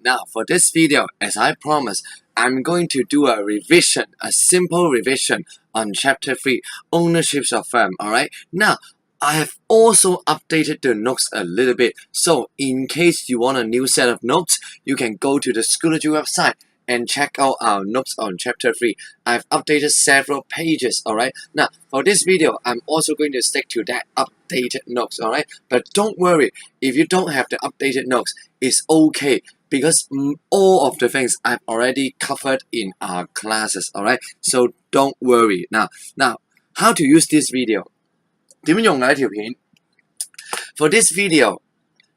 now for this video, as I promised, I'm going to do a revision, a simple revision on Chapter 3, Ownerships of Firm, alright? Now, I have also updated the notes a little bit, so in case you want a new set of notes, you can go to the Schoology website and check out our notes on Chapter 3. I've updated several pages, alright? Now, for this video, I'm also going to stick to that updated notes, alright? But don't worry, if you don't have the updated notes, it's okay, because all of the things I've already covered in our classes, alright? So don't worry. Now, how to use this video? 點用呢條片? For this video,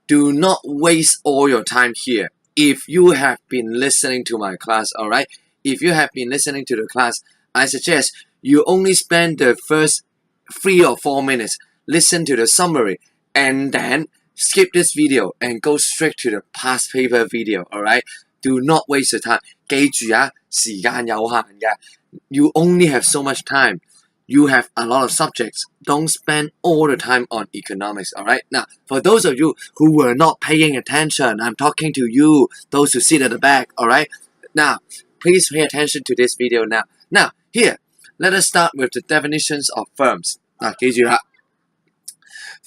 do not waste all your time here. If you have been listening to my class, alright? If you have been listening to the class, I suggest you only spend the first 3 or 4 minutes, listen to the summary, and then skip this video and go straight to the past paper video, alright? Do not waste your time. 記住啊，時間有限嘅. You only have so much time. You have a lot of subjects. Don't spend all the time on economics, alright? Now, for those of you who were not paying attention, I'm talking to you, those who sit at the back, alright? Now, please pay attention to this video now. Now, here, let us start with the definitions of firms. 記住啦.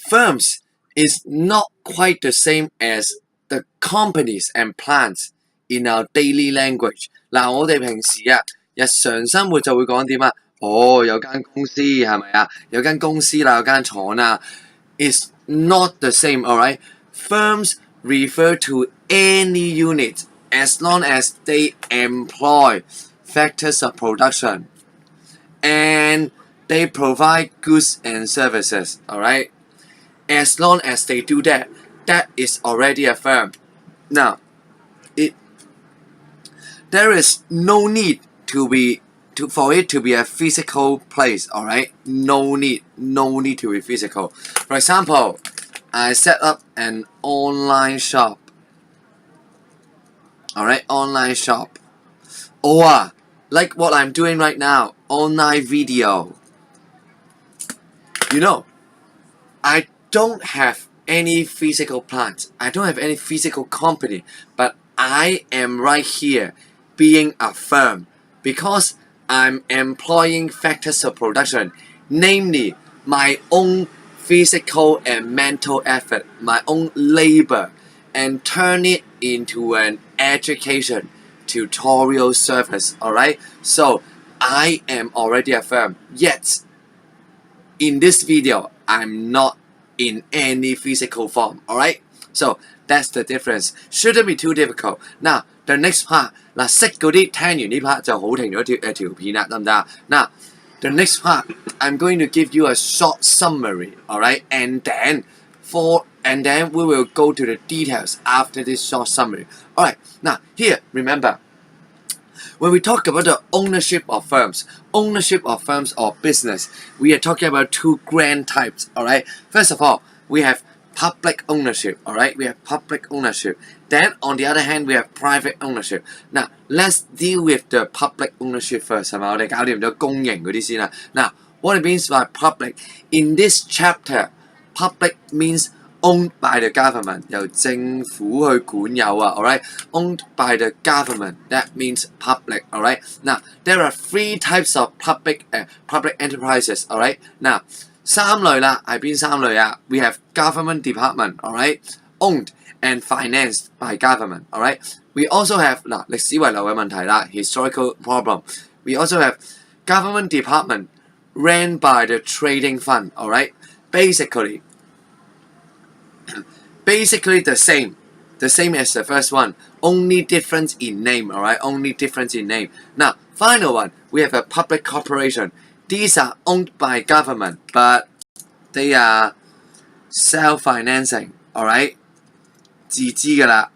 Firms is not quite the same as the companies and plants in our daily language. 嗱，我哋平時啊，日常生活就會講點啊？有間公司係咪啊？有間公司啦，有間廠啦。It's not the same, alright? Firms refer to any unit as long as they employ factors of production and they provide goods and services, alright? As long as they do that, that is already a firm. Now, there is no need for it to be a physical place, alright? No need to be physical. For example, I set up an online shop, alright? Online shop. Or, like what I'm doing right now, online video. You know, I don't have any physical plant. I don't have any physical company, but I am right here being a firm because I'm employing factors of production, namely my own physical and mental effort, my own labor, and turn it into an education tutorial service, alright? So, I am already a firm, yet in this video, I'm not in any physical form, alright? So, that's the difference. Shouldn't be too difficult. Now, the next part, 嗱，識嗰啲聽完呢 part 就好停咗條片啦，得唔得啊？ Now, the next part, I'm going to give you a short summary, alright? And then we will go to the details after this short summary. Alright, now here, remember, when we talk about the ownership of firms or business, we are talking about two grand types, alright? First of all, we have public ownership, alright? We have public ownership. Then, on the other hand, we have private ownership. Now, let's deal with the public ownership first, 係咪？我哋搞掂咗公營嗰啲先啦。Now, what it means by public? In this chapter, public means owned by the government, 由政府去管有啊 alright? Owned by the government, that means public, alright? Now, there are 3 types of public enterprises, alright? Now, 3類啦，係邊3類啊？ We have government department, alright? Owned and financed by government, alright? We also have 歷史遺留嘅問題啦 historical problem. We also have government department ran by the trading fund, alright? Basically the same as the first one, only difference in name, alright? Only difference in name. Now, final one, we have a public corporation. These are owned by government, but they are self-financing, alright? 自資㗎啦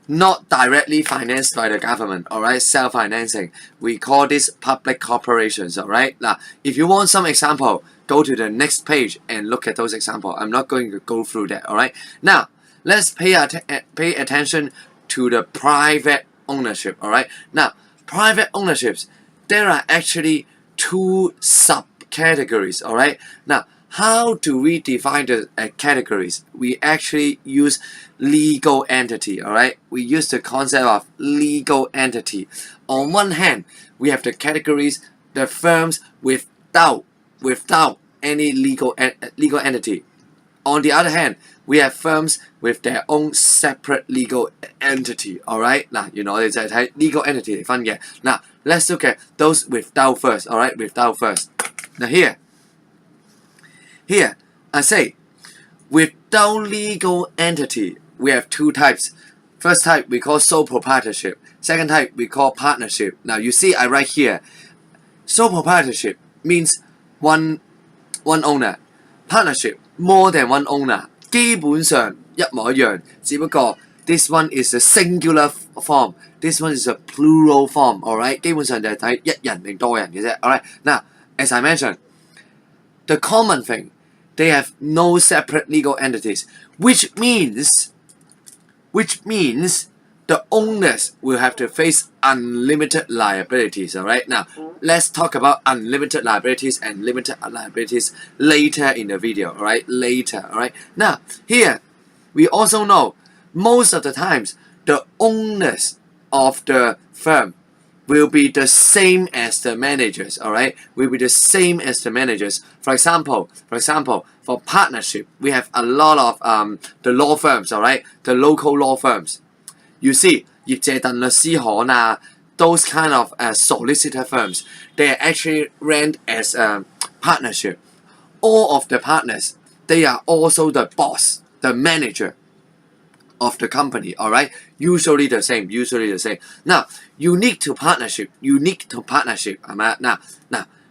Not directly financed by the government, alright? Self-financing. We call this public corporations, alright? Now, if you want some example, go to the next page and look at those examples. I'm not going to go through that, alright? Now, let's pay attention to the private ownership, alright? Now, private ownerships, there are actually 2 subcategories, alright? Now, how do we define the categories? We actually use legal entity, alright? We use the concept of legal entity. On one hand, we have the categories, the firms without any legal entity. On the other hand, we have firms with their own separate legal entity. Alright? 嗱，原來我哋就係睇 legal entity 嚟分嘅。嗱 let's look at those without first. Alright? Without first. Now here, I say, without legal entity, we have two types. First type we call sole proprietorship. Second type we call partnership. Now you see I write here, sole proprietorship means one owner. Partnership, more than one owner. 基本上一模一樣，只不過 this one is a singular form, this one is a plural form. Alright? 基本上就係睇一人定多人嘅啫。Alright? Now, as I mentioned, the common thing, they have no separate legal entities, which means the owners will have to face unlimited liabilities. Alright? Now, let's talk about unlimited liabilities and limited liabilities later in the video. Alright? Later. Alright? Now, here, we also know most of the times the owners of the firm will be the same as the managers. Alright? Will be the same as the managers. For example, for partnership, we have a lot of the law firms. Alright? The local law firms. You see, 業謝鄧律師行啊 those kind of solicitor firms, they are actually ran as a partnership. All of the partners, they are also the boss, the manager of the company. Alright? Usually the same. Now, unique to partnership. Now,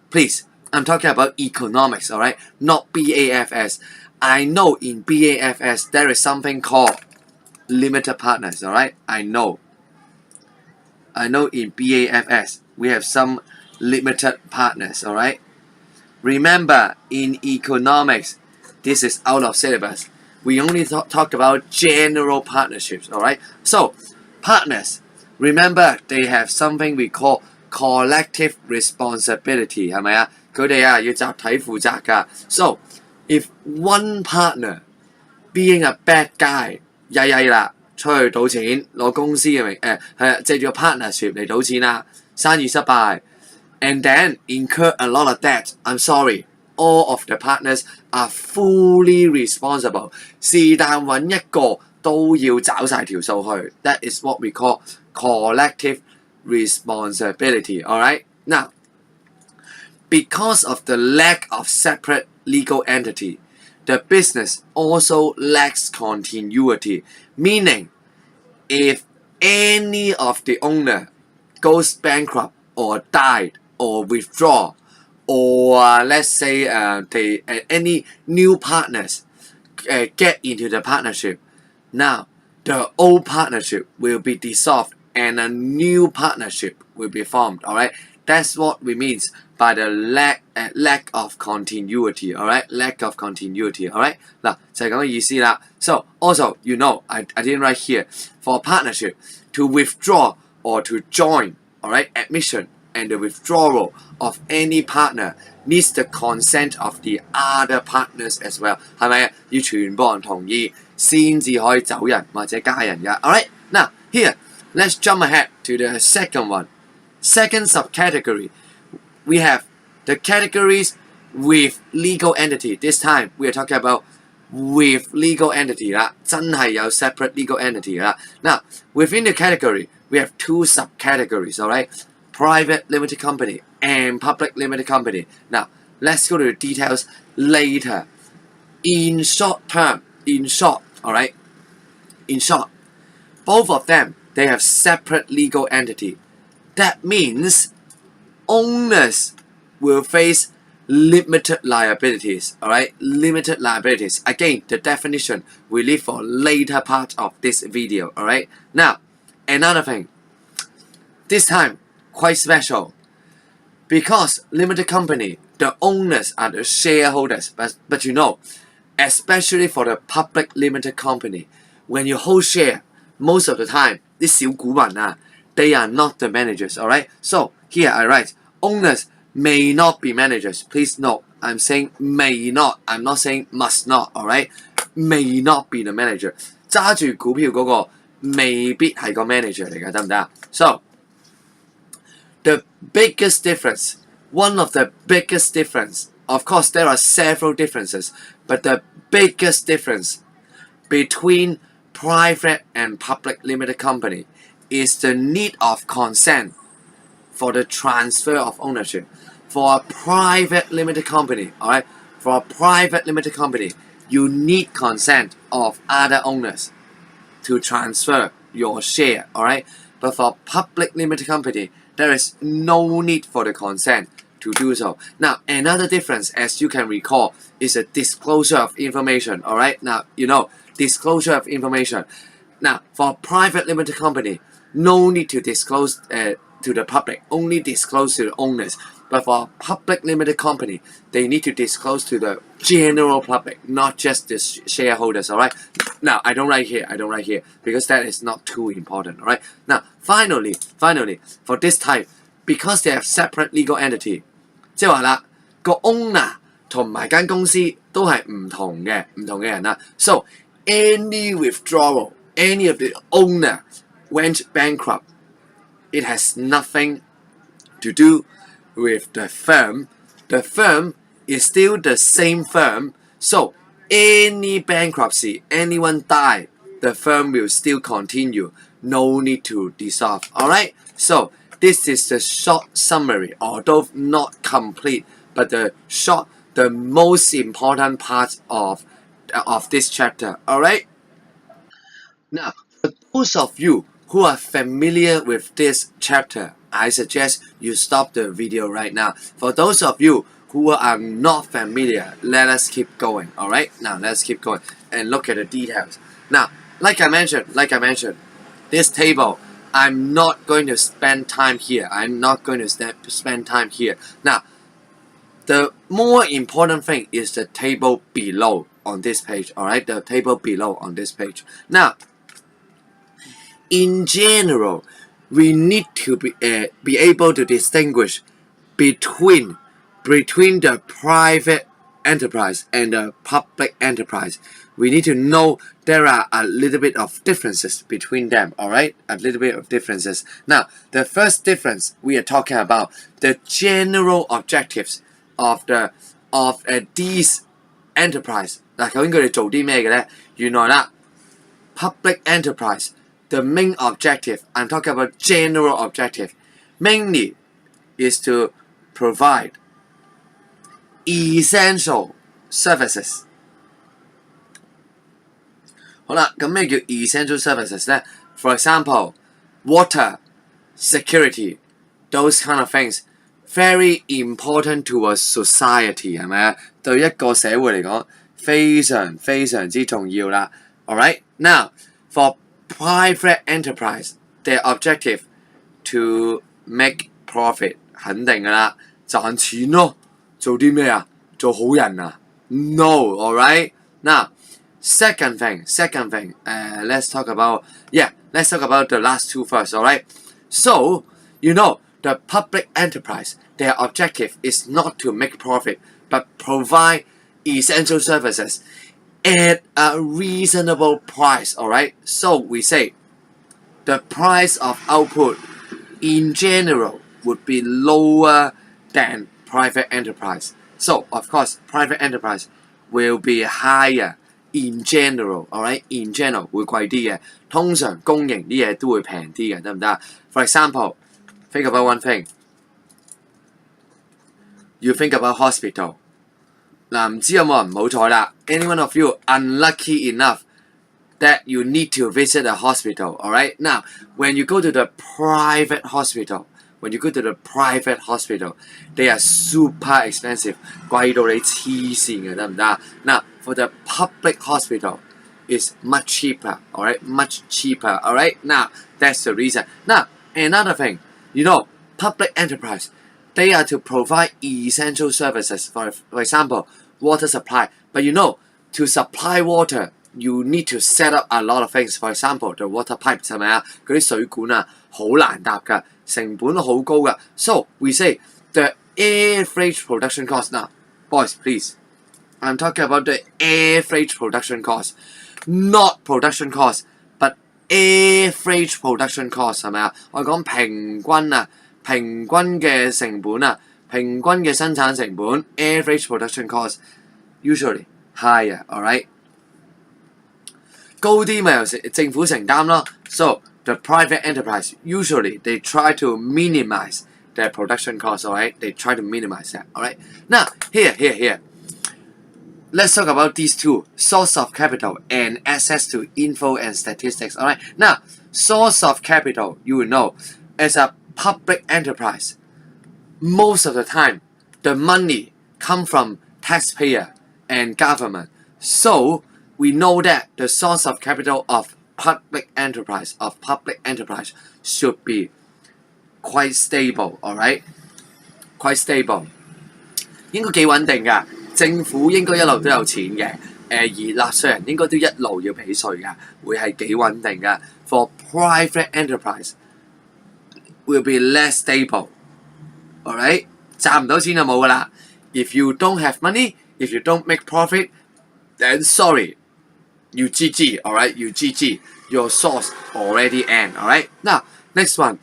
please, I'm talking about economics. Alright? Not BAFS. I know in BAFS there is something called limited partners. Alright? I know in BAFS we have some limited partners. Alright? Remember, in economics, this is out of syllabus. We only talk about general partnerships. Alright? So, partners, remember they have something we call collective responsibility. 係咪啊？佢哋啊要集體負責㗎。So, if one partner being a bad guy, 曳啦，出去賭錢，攞公司嘅名借住個 partnership 嚟賭錢啦，生意失敗 ，and then incur a lot of debt. I'm sorry, all of the partners are fully responsible. 是但揾一個都要找晒條數去。That is what we call collective responsibility. Alright? Now, because of the lack of separate legal entity, the business also lacks continuity, meaning if any of the owner goes bankrupt or died or withdraw, or let's say any new partners get into the partnership, now the old partnership will be dissolved and a new partnership will be formed. Alright? That's what we mean by the lack of continuity. Alright? Lack of continuity. Alright? 嗱，就係咁嘅意思啦。So also, you know, I didn't write here. For partnership, to withdraw or to join, alright, admission and the withdrawal of any partner needs the consent of the other partners as well. 係咪啊？要全部人同意先至可以走人或者加人㗎。Alright? Now, here, let's jump ahead to the second one. Second subcategory, we have the categories with legal entity. This time, we are talking about with legal entity 啦，真係有 separate legal entity 啦。Now, within the category, we have two subcategories, alright? Private limited company and public limited company. Now, let's go to the details later. In short, alright? In short, both of them, they have separate legal entity. That means owners will face limited liabilities. Alright? Limited liabilities. Again, the definition we leave for later part of this video. Alright? Now, another thing. This time, quite special. Because limited company, the owners are the shareholders. But you know, especially for the public limited company, when you hold share, most of the time, 啲小股民啊，they are not the managers. Alright? So, here I write, owners may not be managers. Please note, I'm saying may not. I'm not saying must not. Alright, may not be the manager. 揸住股票嗰個未必係個 manager 嚟㗎，得唔得啊？ So the biggest difference, one of the biggest difference, of course there are several differences, but the biggest difference between private and public limited company is the need of consent for the transfer of ownership. For a private limited company, alright, for a private limited company, you need consent of other owners to transfer your share, alright? But for a public limited company, there is no need for the consent to do so. Now, another difference, as you can recall, is a disclosure of information, alright? Now, disclosure of information. Now, for a private limited company, no need to disclose to the public, only disclose to the owners. But for a public limited company, they need to disclose to the general public, not just the shareholders, alright? Now, I don't write here, because that is not too important, alright? Now, finally, for this type, because they have separate legal entity, 即係話啦，個 owner 同埋間公司都係唔同嘅人啦。So, any withdrawal, any of the owner went bankrupt, it has nothing to do with the firm. The firm is still the same firm. So any bankruptcy, anyone die, the firm will still continue. No need to dissolve. Alright? So this is the short summary, although not complete, but the most important part of this chapter. Alright? Now, for those of you who are familiar with this chapter, I suggest you stop the video right now. For those of you who are not familiar, let us keep going. Alright? Now let's keep going and look at the details. Now, like I mentioned, this table, I'm not going to spend time here. Now, the more important thing is the table below on this page. Alright? The table below on this page. Now, in general, we need to be able to distinguish between the private enterprise and the public enterprise. We need to know there are a little bit of differences between them, alright? A little bit of differences. Now, the first difference we are talking about, the general objectives of these enterprise. 嗱，究竟佢哋做啲咩嘅咧？原來啦 ，public enterprise, the main objective, I'm talking about general objective, mainly is to provide essential services. 好啦，咁咩叫 essential services 咧 ？For example, water, security, those kind of things, very important to a society 係咪啊？對一個社會嚟講，非常之重要啦。Alright, now for private enterprise, their objective to make profit 肯定噶啦，賺錢咯。做啲咩啊？做好人啊 ？No, alright. Now, second thing. Let's talk about the last two first. Alright. So, the public enterprise, their objective is not to make profit, but provide essential services at a reasonable price. Alright. So we say the price of output in general would be lower than private enterprise. So, of course, private enterprise will be higher in general, alright? In general 會貴啲嘅，通常公營啲嘢都會平啲嘅，得唔得？ For example, think about one thing. You think about hospital. 嗱，唔知有冇人唔好彩啦 ？Anyone of you unlucky enough that you need to visit a hospital, alright? Now, when you go to the private hospital, they are super expensive， 貴到你黐線嘅，得唔得？ Now, for the public hospital, it's much cheaper, alright? Much cheaper, alright? Now, that's the reason. Now, another thing, public enterprise, they are to provide essential services. For example, water supply. But to supply water, you need to set up a lot of things. For example, the water pipes 係咪啊？嗰啲水管啊，好難搭㗎。成本好高㗎。So we say the average production cost. Now, boys, please. I'm talking about the average production cost, not production cost, but average production cost 係咪啊？我講平均啊，平均嘅成本啊，平均嘅生產成本 average production cost usually higher, alright？ 高啲咪由政府承擔咯。So the private enterprise usually they try to minimize their production cost, alright? They try to minimize that, alright? Now here. Let's talk about these two, source of capital and access to info and statistics. Alright, now, source of capital, you will know, as a public enterprise, most of the time, the money come from taxpayer and government. So, we know that the source of capital of public enterprise, should be quite stable, alright? Quite stable. 應該幾穩定㗎。政府應該一路都有錢嘅，而納稅人應該都一路要俾稅㗎，會係幾穩定㗎。For private enterprise will be less stable. Alright， 賺唔到錢就冇㗎啦。If you don't have money, if you don't make profit, then sorry, you GG. Alright, you GG. Your source already end. Alright. Now next one,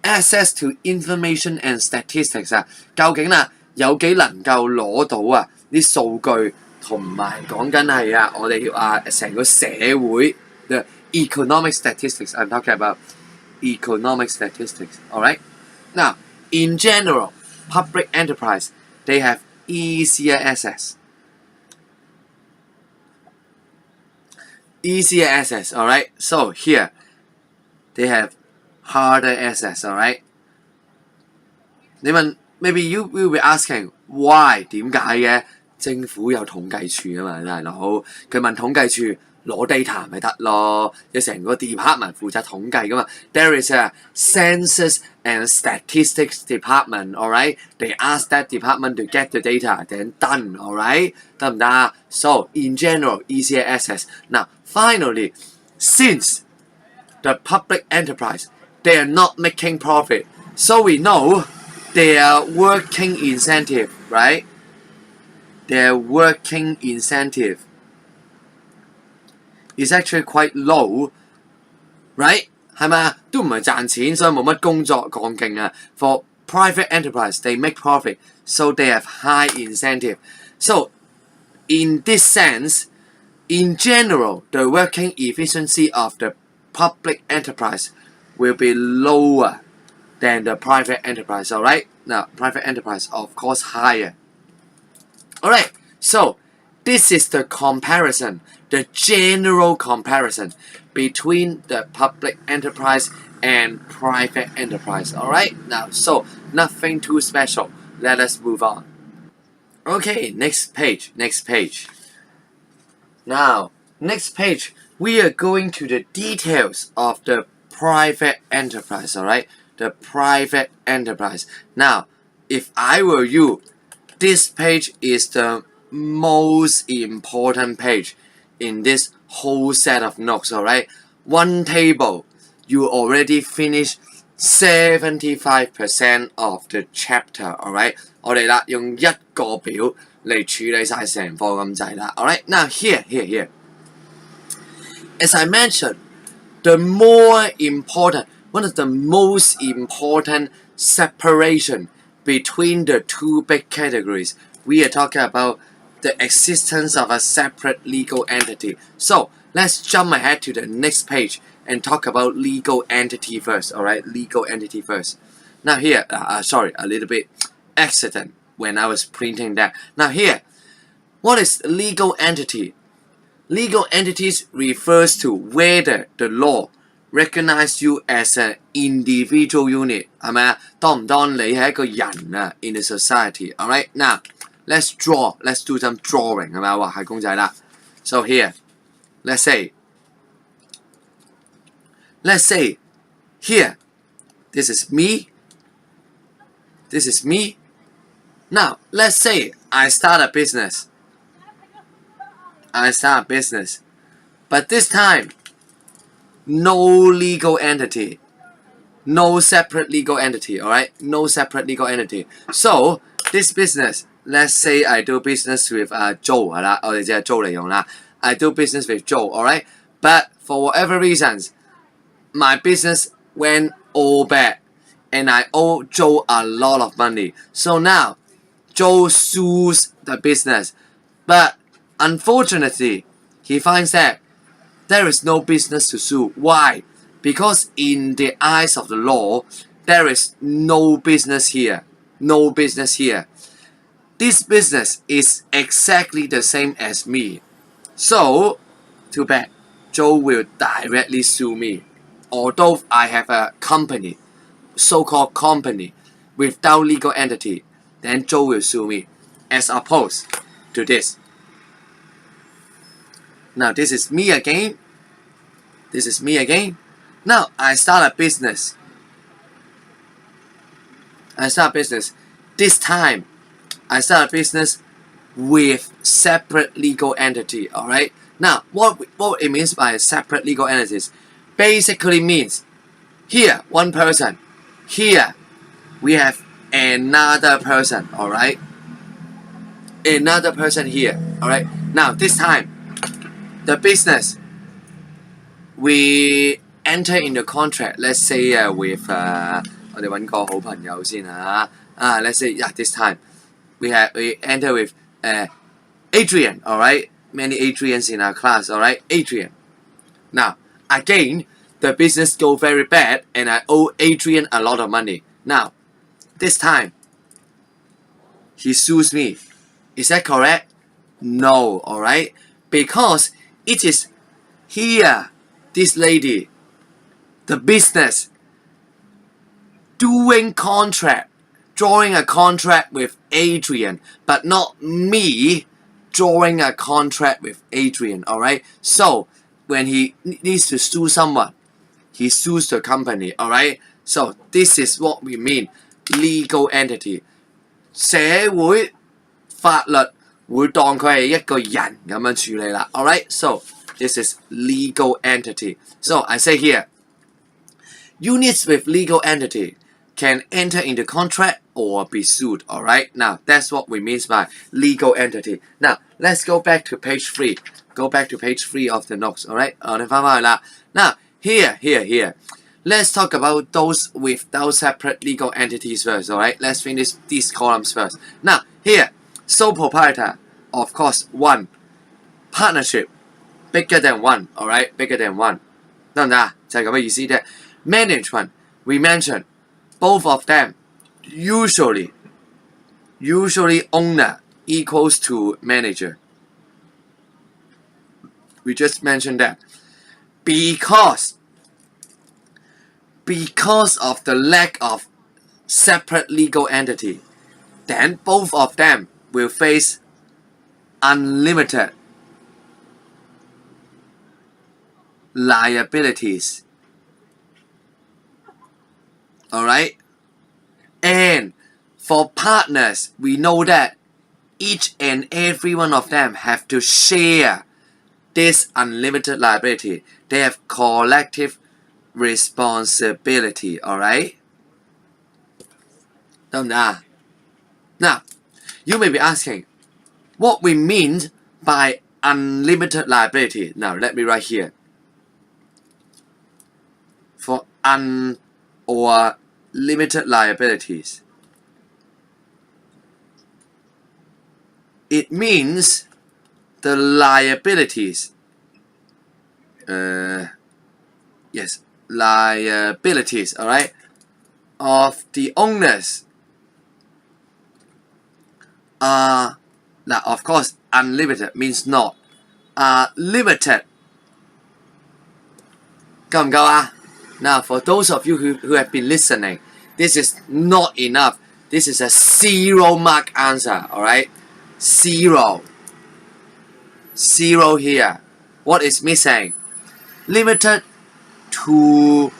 access to information and statistics 啊，究竟啦有幾能夠攞到啊？啲數據同埋講緊係啊，我哋成個社會 the economic statistics. I'm talking about economic statistics. Alright. Now, in general, public enterprise they have easier access. Alright. So here they have harder access. Alright. 你問 maybe you will be asking why 點解嘅？政府有統計處啊嘛，大佬佢問統計處攞 data 咪得咯，有成個 department 負責統計噶嘛。There is a census and statistics department, alright? They ask that department to get the data, then done, alright? 得唔得啊？ So in general, easier access. Now, finally, since the public enterprise they are not making profit, so we know their working incentive, right? Their working incentive is actually quite low, right? 係咪啊？都唔係賺錢，所以冇乜工作講勁啊。For private enterprise, they make profit, so they have high incentive. So, in this sense, in general, the working efficiency of the public enterprise will be lower than the private enterprise, alright? Now, private enterprise, of course, higher. Alright, so this is the comparison, the general comparison between the public enterprise and private enterprise. Alright, now, so nothing too special. Let us move on. Okay, next page. Now, next page, we are going to the details of the private enterprise, alright? The private enterprise. Now, if I were you, this page is the most important page in this whole set of notes, alright? One table, you already finished 75% of the chapter, alright? 我哋啦用一個表嚟處理晒成課咁滯啦 alright? Now here. As I mentioned, the more important, one of the most important separation between the two big categories, we are talking about the existence of a separate legal entity. So let's jump ahead to the next page and talk about legal entity first. Alright, legal entity first. Now here, sorry, a little bit accident when I was printing that. Now here, what is legal entity? Legal entities refers to whether the law recognize you as an individual unit, 係咪啊？當唔當你係一個人啊 in the society? Alright, now let's do some drawing 係咪啊？畫下公仔啦。So here, let's say here, this is me. Now let's say I start a business. But this time, no legal entity, no separate legal entity, alright? No separate legal entity. So, this business, let's say I do business with Joe 係啦，我哋只係租嚟用啦。I do business with Joe, alright? But for whatever reasons, my business went all bad, and I owe Joe a lot of money. So now, Joe sues the business, but unfortunately, he finds that there is no business to sue. Why? Because in the eyes of the law, there is no business here. No business here. This business is exactly the same as me. So, too bad. Joe will directly sue me. Although I have a company, so-called company, without legal entity, then Joe will sue me. As opposed to this. Now, this is me again. This is me again. Now, I start a business. This time, I start a business with separate legal entity, alright? Now, what it means by separate legal entities basically means here, one person. Here, we have another person, alright? Another person here, alright? Now, this time, the business, we enter in the contract, let's say with 我哋揾個好朋友先嚇let's say this time we enter with Adrian, alright? Many Adrians in our class, alright? Adrian. Now, again, the business go very bad and I owe Adrian a lot of money. Now, this time, he sues me. Is that correct? No, alright? Because it is here, this lady, the business, drawing a contract with Adrian, but not me drawing a contract with Adrian, alright? So, when he needs to sue someone, he sues the company, alright? So, this is what we mean, legal entity. 社會法律會當佢係一個人咁樣處理啦 alright? So, this is legal entity. So, I say here, units with legal entity can enter into contract or be sued, alright? Now, that's what we mean by legal entity. Now, let's go back to page 3. Go back to page 3 of the notes, alright? Now, here. Let's talk about those without separate legal entities first, alright? Let's finish these columns first. Now, here, sole proprietor, of course, 1. Partnership, bigger than 1, alright? Bigger than 1. 得唔得啊？就係咁嘅意思啫。Management, we mentioned, both of them usually owner equals to manager. We just mentioned that. Because of the lack of separate legal entity, then both of them will face unlimited liabilities. Alright? And for partners, we know that each and every one of them have to share this unlimited liability. They have collective responsibility, alright? Now, you may be asking, what we mean by unlimited liability? Now, let me write here. For or limited liabilities, it means the liabilities, liabilities, alright, of the owners are, now of course unlimited means not, limited. 夠唔夠啊? Now, for those of you who have been listening, this is not enough. This is a 0 mark answer, alright? 0. 0 here. What is missing? Limited to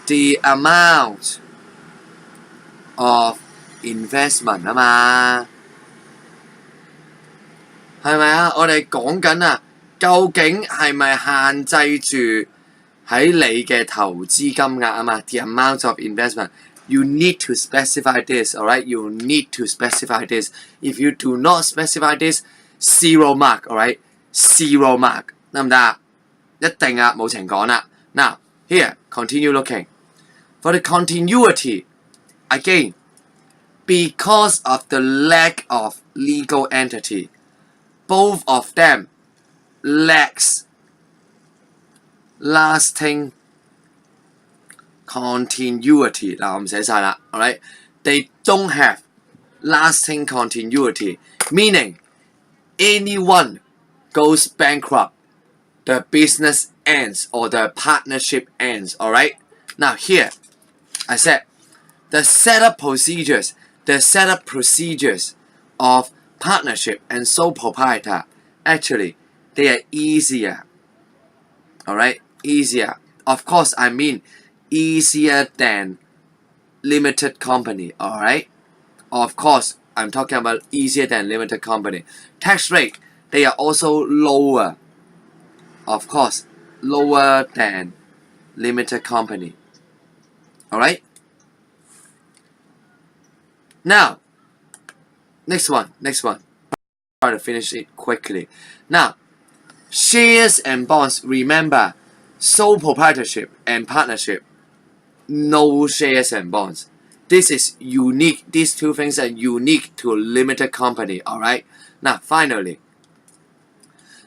the amount of investment 啊嘛，係咪啊？我哋講緊啊，究竟係咪限制住喺你嘅投資金額啊嘛 ？The amount of investment You need to specify this, alright? You need to specify this. If you do not specify this, 0 mark, alright? 0 mark. 得唔得啊？一定啊，冇情講啦。Now, here, continue looking. For the continuity, again, because of the lack of legal entity, both of them lacks lasting continuity. 嗱，我唔寫晒啦 alright? They don't have lasting continuity, meaning anyone goes bankrupt, the business ends or the partnership ends, alright? Now here, I said, the setup procedures of partnership and sole proprietor, actually, they are easier, alright? Easier. Of course, I mean easier than limited company, alright? Of course, I'm talking about easier than limited company. Tax rate, they are also lower. Of course, lower than limited company. Alright? Now, next one. Try to finish it quickly. Now, shares and bonds, remember, sole proprietorship and partnership, no shares and bonds. This is unique. These two things are unique to a limited company. Alright? Now, finally,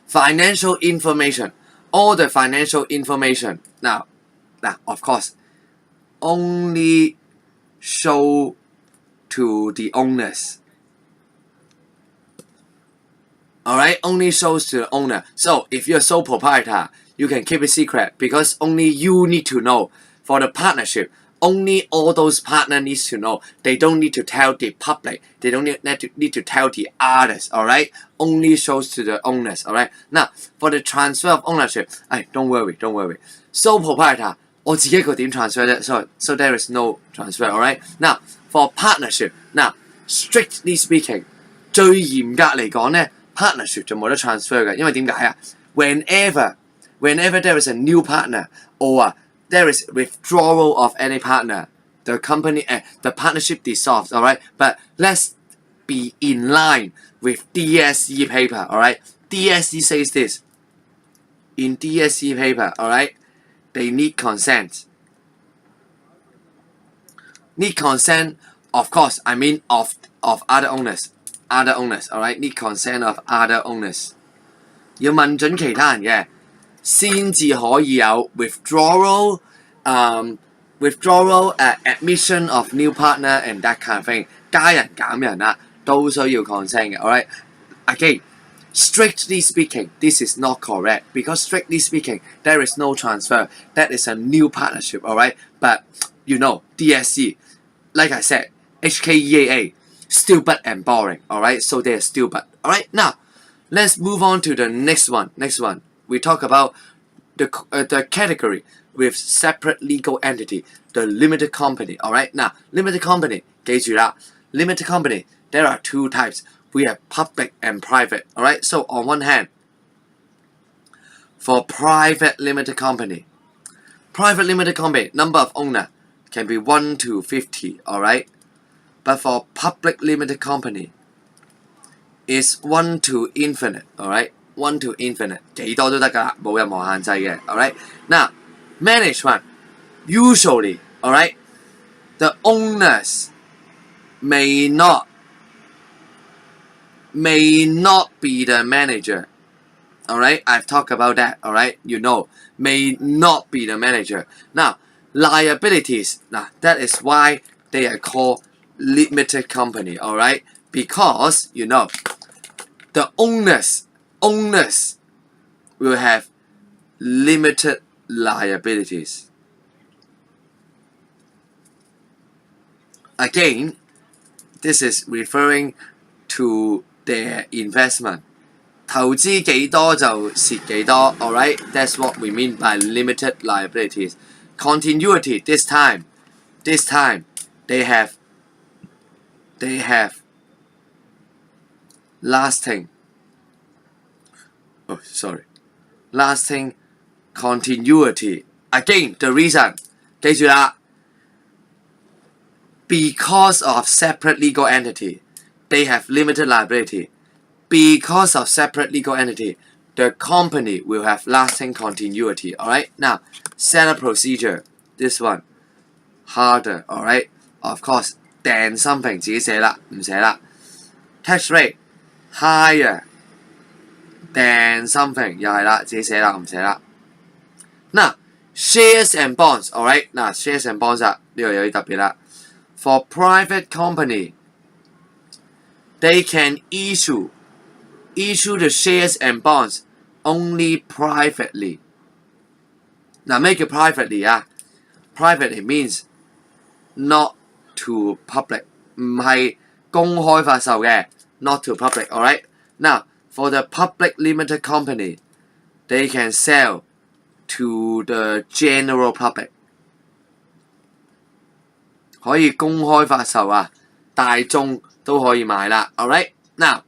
financial information. All the financial information. Now, of course, only show to the owners. Alright? Only shows to the owner. So, if you're sole proprietor, you can keep it secret because only you need to know. For the partnership, only all those partners need to know. They don't need to tell the public. They don't need to tell the others. Alright? Only shows to the owners. Alright? Now, for the transfer of ownership, don't worry. Sole proprietor, 我自己一個點 transfer 啫 so there is no transfer. Alright? Now, for partnership, now, strictly speaking, 最嚴格嚟講呢 partnership 就冇得 transfer 嘅，因為點解啊 ？Whenever there is a new partner or there is withdrawal of any partner, the partnership dissolves, alright? But let's be in line with DSE paper, alright? DSE says this. In DSE paper, alright? They need consent. Need consent, of course, I mean of other owners. Alright? Need consent of other owners. 要問準其他人嘅。先至可以有 withdrawal, admission of new partner and that kind of thing. 加人減人啦，都需要 consent 嘅。Alright, again, strictly speaking, this is not correct because strictly speaking, there is no transfer. That is a new partnership. Alright, but you know, DSC, like I said, HKEAA, stupid and boring. Alright, so they are stupid. Alright, now let's move on to the next one. We talk about the category with separate legal entity, the limited company. Alright, now limited company, 記住啦 limited company, there are two types. We have public and private. Alright, so on one hand, for private limited company, number of owner can be 1 to 50. Alright, but for public limited company, is 1 to infinite. Alright, 1 to infinite 幾多都得㗎，冇任何限制嘅。Alright, now management usually, alright, the owners may not be the manager. Alright, I've talked about that. Alright, you know, may not be the manager. Now liabilities, that is why they are called limited company. Alright, because you know the owners will have limited liabilities. Again, this is referring to their investment. 投資幾多就蝕幾多 alright? That's what we mean by limited liabilities. Continuity, this time, they have lasting continuity. Again, the reason, 記住啦 Because of separate legal entity, they have limited liability. Because of separate legal entity, the company will have lasting continuity. Alright, now setup procedure. This one harder. Alright, of course, than something 自己寫啦，唔寫啦。Tax rate higher than something 又係啦，自己寫啦，唔寫啦。嗱 shares and bonds. Alright, 嗱 shares and bonds 啊，呢個有啲特別啦。For private company, they can issue the shares and bonds only privately. 嗱咩叫 privately 啊 ？Privately means not to public， 唔係公開發售嘅 ，not to public。Alright, now for the public limited company, they can sell to the general public。可以公開發售啊，大眾都可以買啦。Alright, now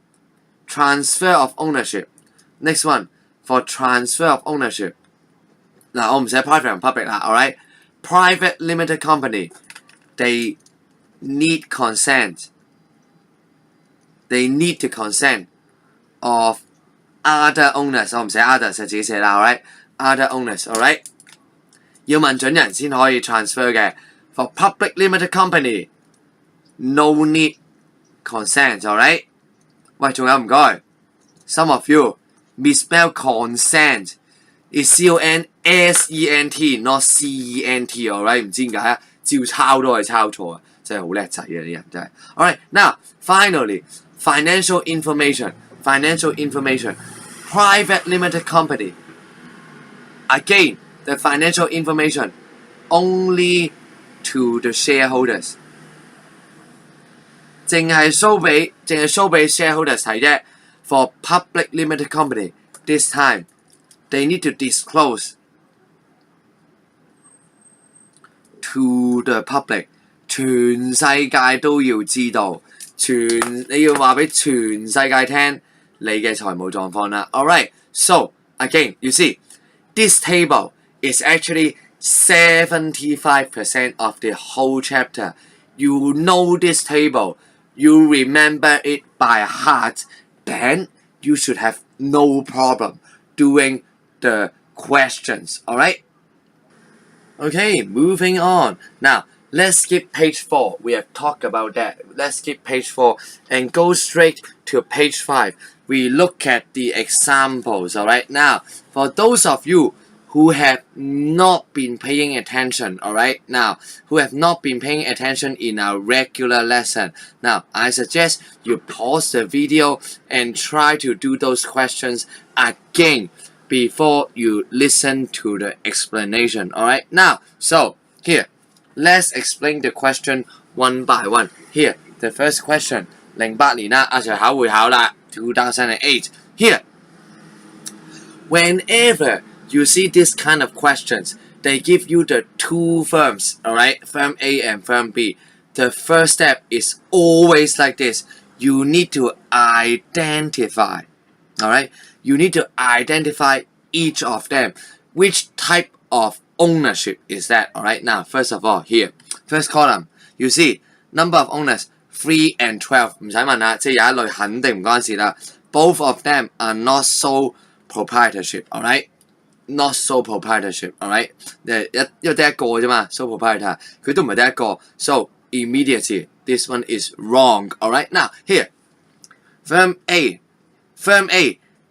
transfer of ownership. Next one for transfer of ownership. 嗱，我唔寫 private 同 public 啦。Alright, private limited company, they need consent. They need the consent of other owners. 我唔寫 others 就自己寫啦。Alright, other owners. Alright, 要問準人先可以 transfer 嘅。For public limited company, no need consent. Alright. 喂，仲有唔該 ，some of you misspell consent. It's CONSENT, not CENT. Alright， 唔知點解啊，照抄都係抄錯啊，真係好叻仔啊！啲人真係。Alright, now finally, financial information. Financial information. Private limited company. Again, the financial information only to the shareholders， 淨係 show 俾 shareholders 睇啫。For public limited company, this time they need to disclose to the public， 全世界都要知道，你要話俾全世界聽你嘅財務狀況啦。Alright, so again, you see, this table is actually 75% of the whole chapter. You know this table, you remember it by heart, then you should have no problem doing the questions. Alright? Okay, moving on. Now, let's skip page 4. We have talked about that. Let's skip page 4 and go straight to page 5. We look at the examples. Alright? Now, for those of you who have not been paying attention, alright? Now, who have not been paying attention in our regular lesson. Now, I suggest you pause the video and try to do those questions again before you listen to the explanation, alright? Now, so, here, let's explain the question one by one. Here, the first question, 08年啦，阿 Sir 考會考啦 ，2008. Here, whenever you see this kind of questions, they give you the two firms, alright? Firm A and Firm B. The first step is always like this. You need to identify, alright? You need to identify each of them. Which type of ownership is that, alright? Now, first of all, here, first column, you see, number of owners, 3 and 12. 唔使問啦，即係有一類肯定唔關事啦。Both of them are not sole proprietorship, alright? Not sole proprietorship, alright? 因為得一個啫嘛 ，sole proprietor 佢都唔係得一個 ，so immediately this one is wrong, alright? Now here, firm A,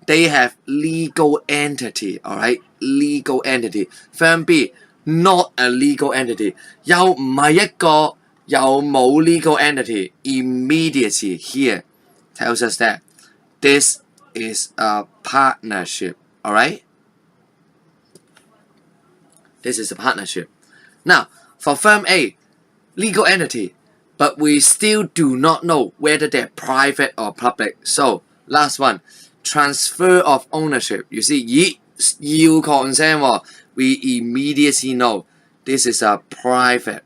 they have legal entity, alright? Legal entity. Firm B, not a legal entity. 又唔係一個又冇 legal entity. Immediately here tells us that this is a partnership, alright? This is a partnership. Now, for firm A, legal entity, but we still do not know whether they're private or public. So, last one, transfer of ownership. You see, you consent, we immediately know this is a private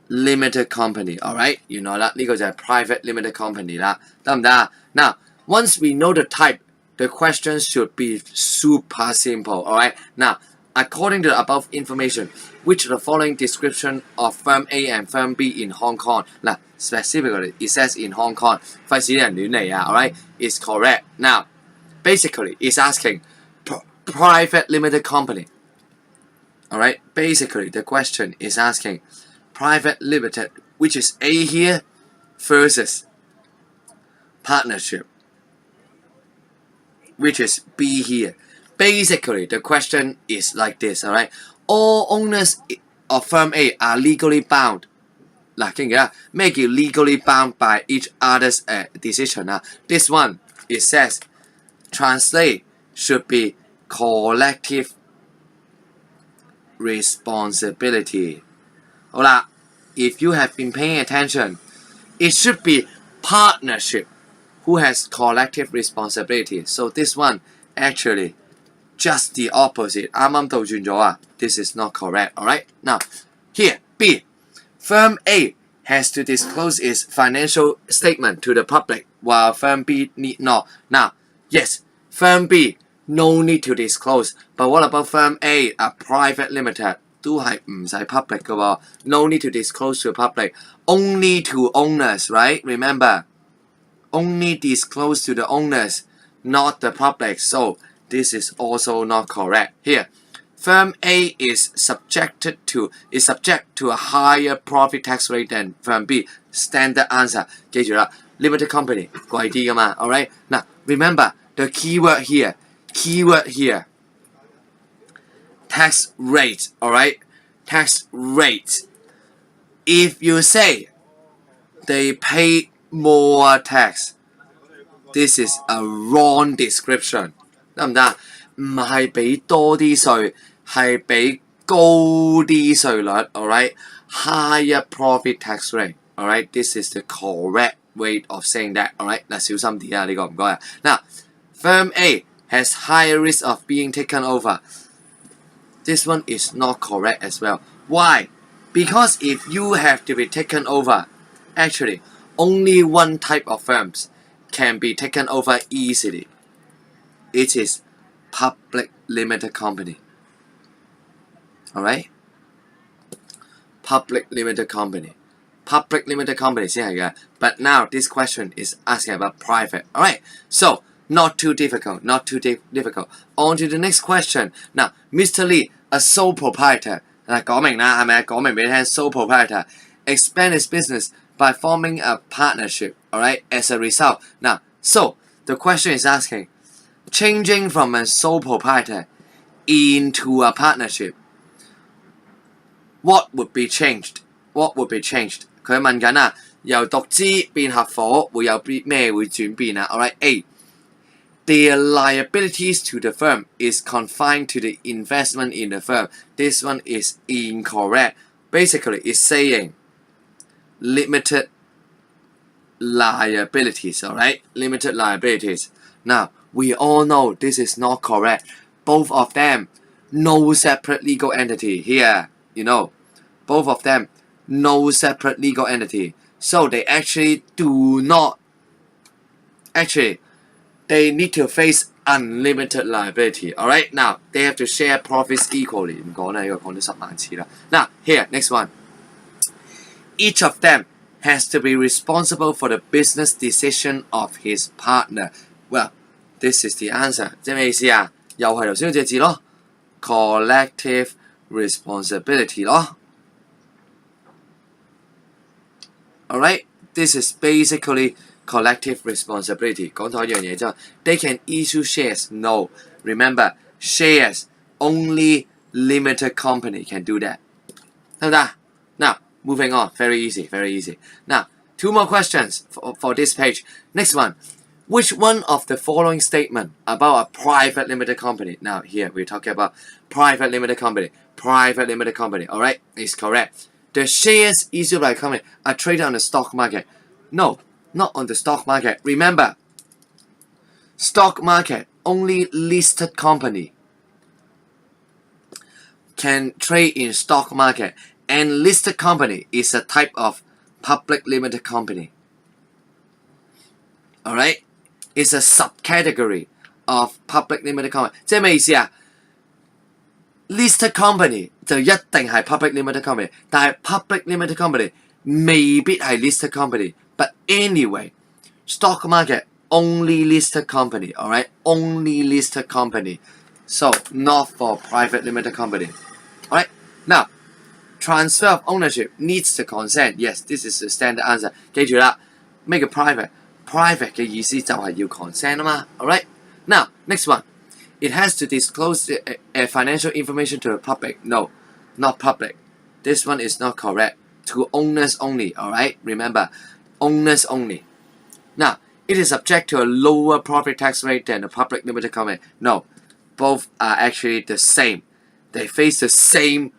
limited company. Alright, you know that 呢個就係 private limited company 啦，得唔得啊？ Now, once we know the type, the questions should be super simple. Alright, now according to the above information, which of the following description of firm A and firm B in Hong Kong? Now, specifically, it says in Hong Kong. Alright, is correct. Now, basically, it's asking private limited company. Alright, basically, the question is asking private limited, which is A here, versus partnership, which is B here. Basically, the question is like this, alright? All owners of firm A are legally bound. 嗱，記唔記得咩叫 legally bound by each other's decision 啊 ？This one it says translate should be collective responsibility. 好啦 if you have been paying attention, it should be partnership who has collective responsibility. So this one actually just the opposite. 啱啱倒轉咗啊 This is not correct. Alright? Now, here, B. Firm A has to disclose its financial statement to the public, while Firm B need not. Now, yes, Firm B no need to disclose, but what about Firm A, a private limited? 都係唔使 public 嘅喎 No need to disclose to the public. Only to owners, right? Remember, only disclose to the owners, not the public. So, this is also not correct. Here, Firm A is subject to a higher profit tax rate than Firm B. Standard answer. 記住啦 ，limited company 貴啲㗎嘛 ，alright？ Now remember the keyword here, tax rate, alright? Tax rate. If you say they pay more tax, this is a wrong description. 得唔得？唔係俾多啲稅，係俾高啲稅率 ，alright? Higher profit tax rate, alright? This is the correct way of saying that, alright? 嗱，小心啲啊，呢個唔該啊。嗱 ，Firm A has higher risk of being taken over. This one is not correct as well. Why? Because if you have to be taken over, actually, only one type of firms can be taken over easily. It is public limited company. Alright? Public limited company. Public limited company 先係嘅。But now this question is asking about private. Alright? So, not too difficult. On to the next question. Now, Mr. Lee, a sole proprietor. 嗱，講明啦，係咪？講明俾你聽 ，sole proprietor expand his business by forming a partnership. Alright? As a result. Now, so, the question is asking, changing from a sole proprietor into a partnership, what would be changed? 佢問緊啊，由獨資變合夥會有啲咩會轉變啊 ？Alright, A. Their liabilities to the firm is confined to the investment in the firm. This one is incorrect. Basically, it's saying limited liabilities. Alright, limited liabilities. Now, we all know this is not correct. Both of them, no separate legal entity here. You know, both of them, no separate legal entity. So they actually do not. Actually, they need to face unlimited liability. Alright, now they have to share profits equally. 唔講啦，呢個講咗10萬次啦。Now, here, next one. Each of them has to be responsible for the business decision of his partner. Well, this is the answer. 即係咩意思啊？又係頭先嗰隻字咯 ，collective responsibility 咯。Alright, this is basically collective responsibility. 講咗一樣嘢之後 ，they can issue shares. No, remember shares only limited company can do that. 得唔得？ Now, moving on. Very easy. Now, two more questions for this page. Next one. Which one of the following statement about a private limited company? Now, here we're talking about private limited company. Alright, is correct. The shares issued by a company are traded on the stock market. No, not on the stock market. Remember, stock market, only listed company can trade in stock market. And listed company is a type of public limited company. Alright? It's a subcategory of public limited company. 即係咩意思啊？呢 listed company 就一定係 public limited company， 但係 public limited company 未必係 listed company。But anyway, stock market only listed company, alright? Only listed company. So not for private limited company. Alright? Now, transfer of ownership needs the consent. Yes, this is the standard answer. 記住啦，咩叫 private？Private 嘅意思就係要 consent 啊嘛。Alright? Now, next one. It has to disclose financial information to the public. No, not public. This one is not correct. To owners only, alright? Remember, owners only. Now, it is subject to a lower profit tax rate than a public limited company. No, both are actually the same. They face the same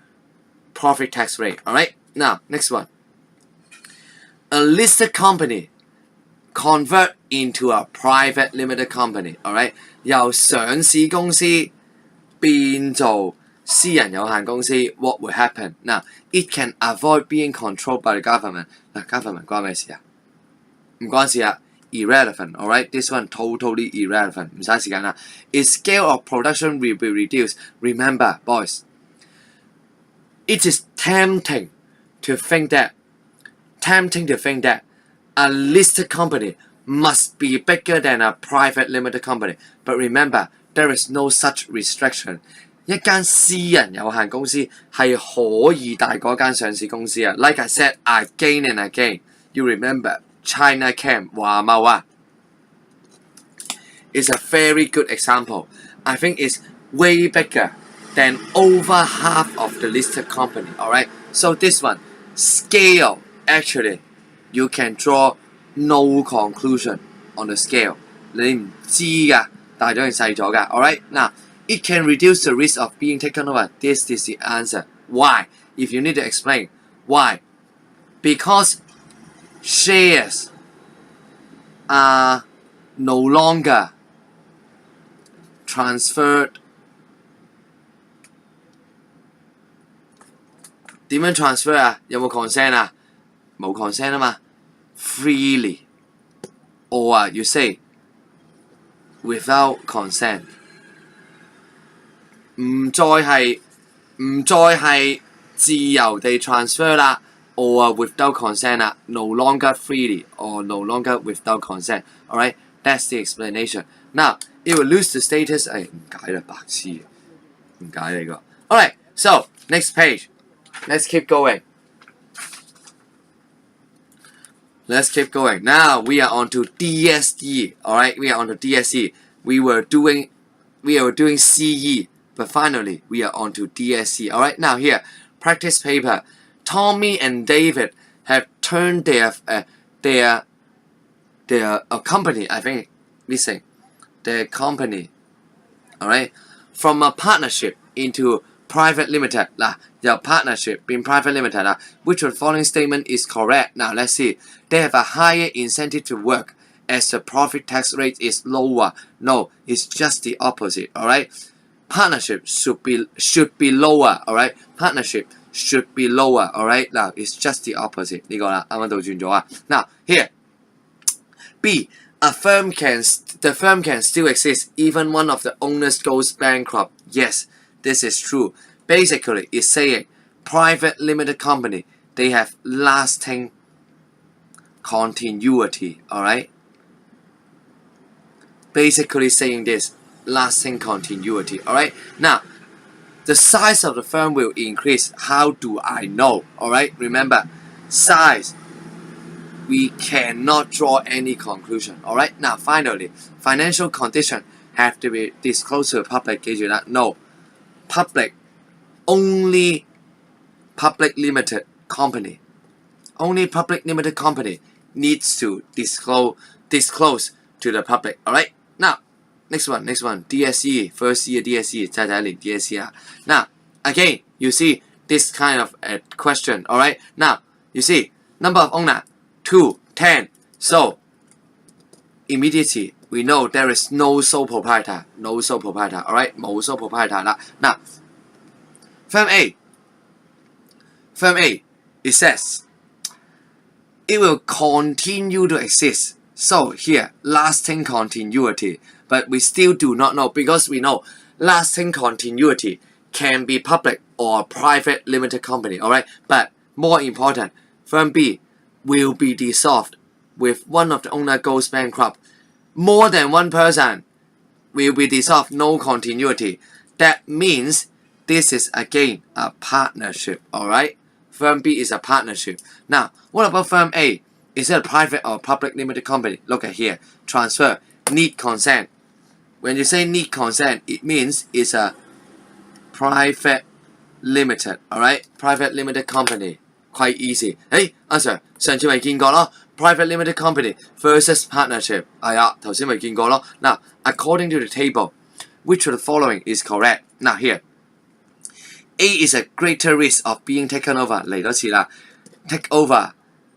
profit tax rate, alright? Now, next one. A listed company convert into a private limited company, alright? 由上市公司變做私人有限公司 ，what will happen? Now, it can avoid being controlled by the government. 嗱 ，government 關咩事啊？唔關事啊 ，irrelevant. Alright, this one totally irrelevant. 唔嘥時間啦。Its scale of production will be reduced. Remember, boys, it is tempting to think that a listed company must be bigger than a private limited company. But remember, there is no such restriction. 一間私人有限公司係可以大過間上市公司啊。Like I said again and again, you remember China Cam 華茂啊 is a very good example. I think it's way bigger than over half of the listed company. Alright, so this one scale actually you can draw no conclusion on the scale. 你唔知㗎，大咗定細咗㗎。Alright, now it can reduce the risk of being taken over. This is the answer. Why? If you need to explain why, because shares are no longer transferred. 點樣 transfer 啊？有冇 consent 啊？冇 consent 啊嘛。Freely, or you say without consent. 唔再係自由地 transfer 啦 ，or without consent 啦 ，no longer freely or no longer without consent. Alright, that's the explanation. Now it will lose the status. 唔解啦，白痴，唔解呢個。Alright, so next page. Let's keep going. Now we are on to DSE. Alright, we are on to DSE. We were doing CE. But finally, we are on to DSC. Alright, now here, practice paper. Tommy and David have turned their company, I think, listen, their company, alright, from a partnership into private limited. Your partnership being private limited. Which of the following statement is correct? Now, let's see. They have a higher incentive to work as the profit tax rate is lower. No, it's just the opposite, alright? Partnership should be lower, alright? Partnership should be lower, alright? Now, it's just the opposite. 呢個啦，啱啱倒轉咗啊。Now, here, B, the firm can still exist even one of the owners goes bankrupt. Yes, this is true. Basically, it's saying private limited company, they have lasting continuity, alright? Basically saying this. Lasting continuity. Alright, now the size of the firm will increase. How do I know? Alright, remember size, we cannot draw any conclusion. Alright, now finally, financial condition have to be disclosed to the public. No, public, only public limited company needs to disclose to the public. Alright, now next one, DSE, first year DSE, 再睇一年 DSE 啊。Now, again, you see this kind of question, alright? Now, you see, number of owner, 2, 10. So, immediately, we know there is no sole proprietor, alright? 冇 sole proprietor 啦。Now, firm A, it says, it will continue to exist. So, here, lasting continuity. But we still do not know because we know lasting continuity can be public or private limited company, alright? But more important, firm B will be dissolved with one of the owner goes bankrupt. More than one person will be dissolved, no continuity. That means this is again a partnership, alright? Firm B is a partnership. Now, what about firm A? Is it a private or public limited company? Look at here. Transfer. Need consent. When you say need consent, it means it's a private limited, alright? Private limited company. Quite easy. Hey, Sir, 上次咪見過咯 private limited company versus partnership. 係啊，頭先咪見過咯 Now, according to the table, which of the following is correct? Now here, A is a greater risk of being taken over. 嚟多次啦 Take over.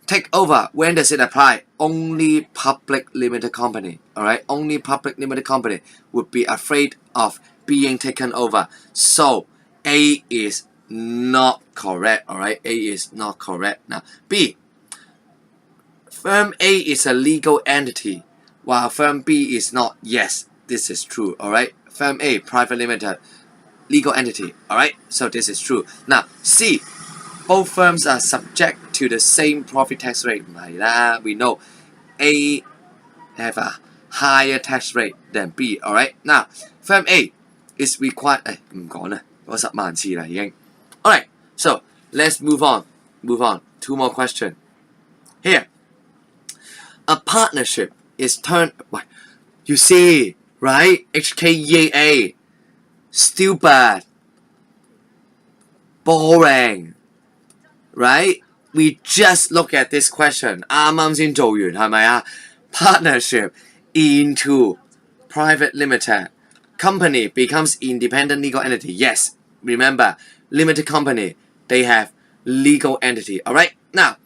Take over, when does it apply? Only public limited company, alright? Only public limited company would be afraid of being taken over. So, A is not correct, alright? A is not correct. Now, B, firm A is a legal entity, while firm B is not. Yes, this is true, alright? Firm A, private limited, legal entity, alright? So, this is true. Now, C, both firms are subject to the same profit tax rate. We know A have a higher tax rate than B, alright? Now, firm A is required. 唔講啦，講10萬次啦已經。Alright, so let's move on. Move on. Two more questions. Here, a partnership is turned. You see, right? HKEA. Stupid. Boring. Right? We just look at this question. 啱啱先做完係咪啊 Partnership into private limited company becomes independent legal entity. Yes, remember, limited company, they have legal entity. Alright? Now,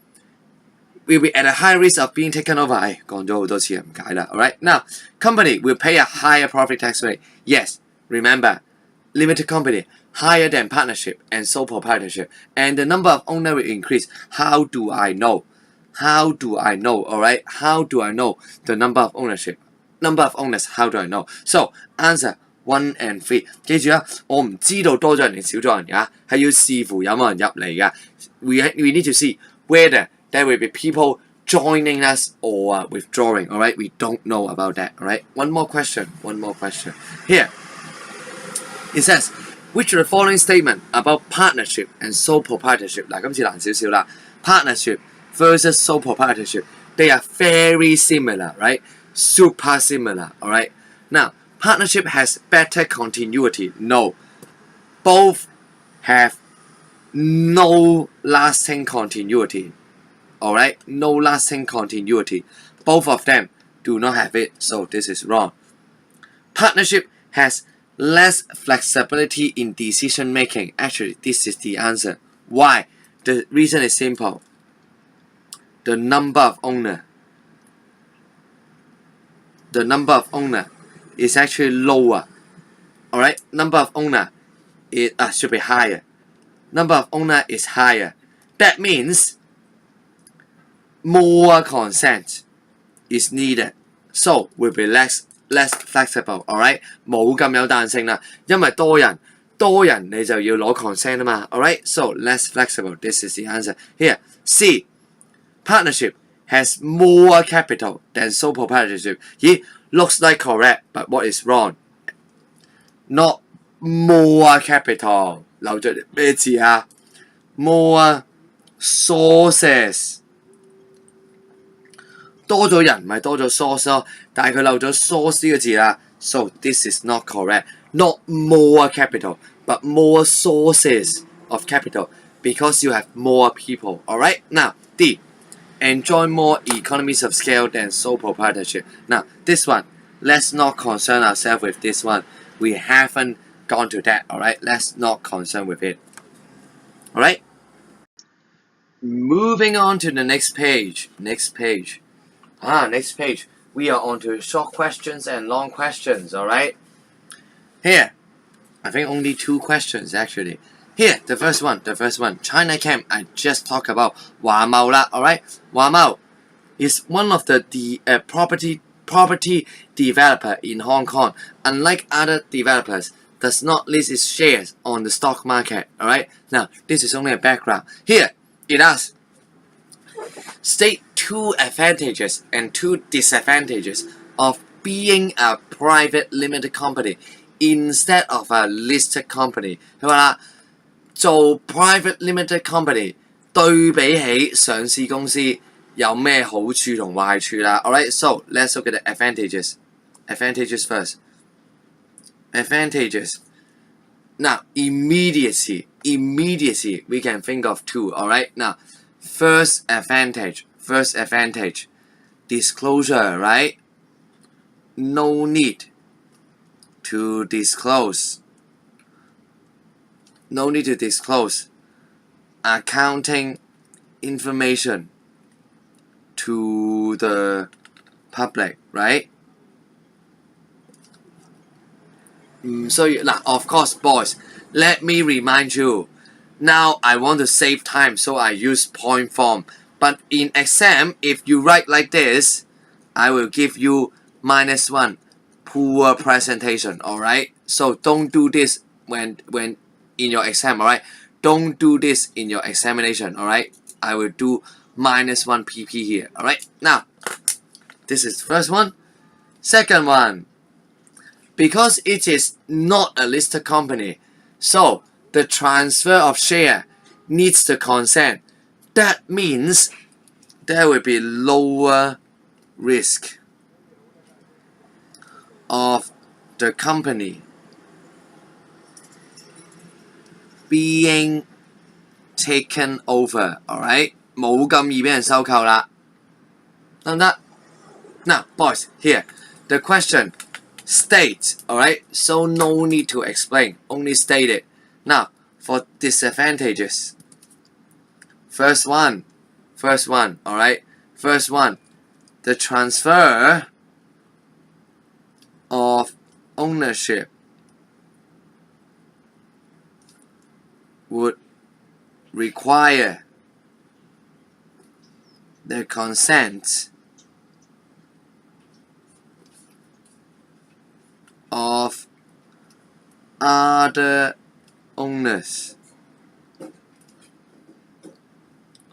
we'll be at a high risk of being taken over. 講咗好多次唔解啦 Alright? Now, company will pay a higher profit tax rate. Yes, remember, limited company higher than partnership and sole proprietorship, and the number of owners will increase. How do I know? How do I know? Alright? How do I know the number of ownership? Number of owners, how do I know? So, answer 1 and 3. 記住啊，我唔知道多咗人定少咗人㗎，係要視乎有冇人入嚟㗎。We need to see whether there will be people joining us or withdrawing. Alright? We don't know about that. Alright? One more question. Here, it says, which of the following statement about partnership and sole proprietorship? 嗱，今次難少少啦。Partnership versus sole proprietorship, they are very similar, right? Super similar, alright? Now, partnership has better continuity. No. Both have no lasting continuity. Alright? No lasting continuity. Both of them do not have it, so this is wrong. Partnership has less flexibility in decision making. Actually, this is the answer. Why? The reason is simple. The number of owner is actually lower. Alright? Number of owner should be higher. Number of owner is higher. That means more consent is needed. So will be less flexible, alright? 冇咁有彈性啦，因為多人你就要攞 consent 啊嘛 alright? So less flexible, this is the answer. Here, C, partnership has more capital than sole proprietorship. Looks like correct, but what is wrong? Not more capital. 漏咗咩字啊 ？More sources. 多咗人咪多咗 source 咯，但係佢漏咗 source 呢個字啦。So this is not correct. Not more capital, but more sources of capital because you have more people. Alright? Now, D. Enjoy more economies of scale than sole proprietorship. Now, this one, let's not concern ourselves with this one. We haven't gone to that. Alright? Let's not concern with it. Alright? Moving on to the next page. Next page. We are on to short questions and long questions, alright? Here, I think only 2 questions actually. Here, the first one. China Camp, I just talked about 華茂啦, alright? 華茂 is one of the property developer in Hong Kong. Unlike other developers, does not list its shares on the stock market. Alright, now this is only a background. Here it asks, state 2 advantages and 2 disadvantages of being a private limited company instead of a listed company. 佢話啦，做 private limited company 對比起上市公司有咩好處同壞處啦。Alright, so let's look at the advantages. Advantages first. Advantages. Now, immediacy, we can think of 2. Alright, now, first advantage, disclosure, right? No need to disclose. No need to disclose accounting information to the public, right? So now, of course, boys, let me remind you. Now I want to save time, so I use point form. But in exam, if you write like this, I will give you -1. Poor presentation. Alright? So don't do this when in your exam, alright? Don't do this in your examination, alright? I will do -1 PP here. Alright? Now, this is the first one. Second one. Because it is not a listed company, so the transfer of share needs the consent. That means there will be lower risk of the company being taken over. Alright? 冇咁易俾人收購啦。得唔得？ Now, boys, here, the question state, alright? So no need to explain, only state it. Now, for disadvantages. First one, alright? First one, the transfer of ownership would require the consent of other owners.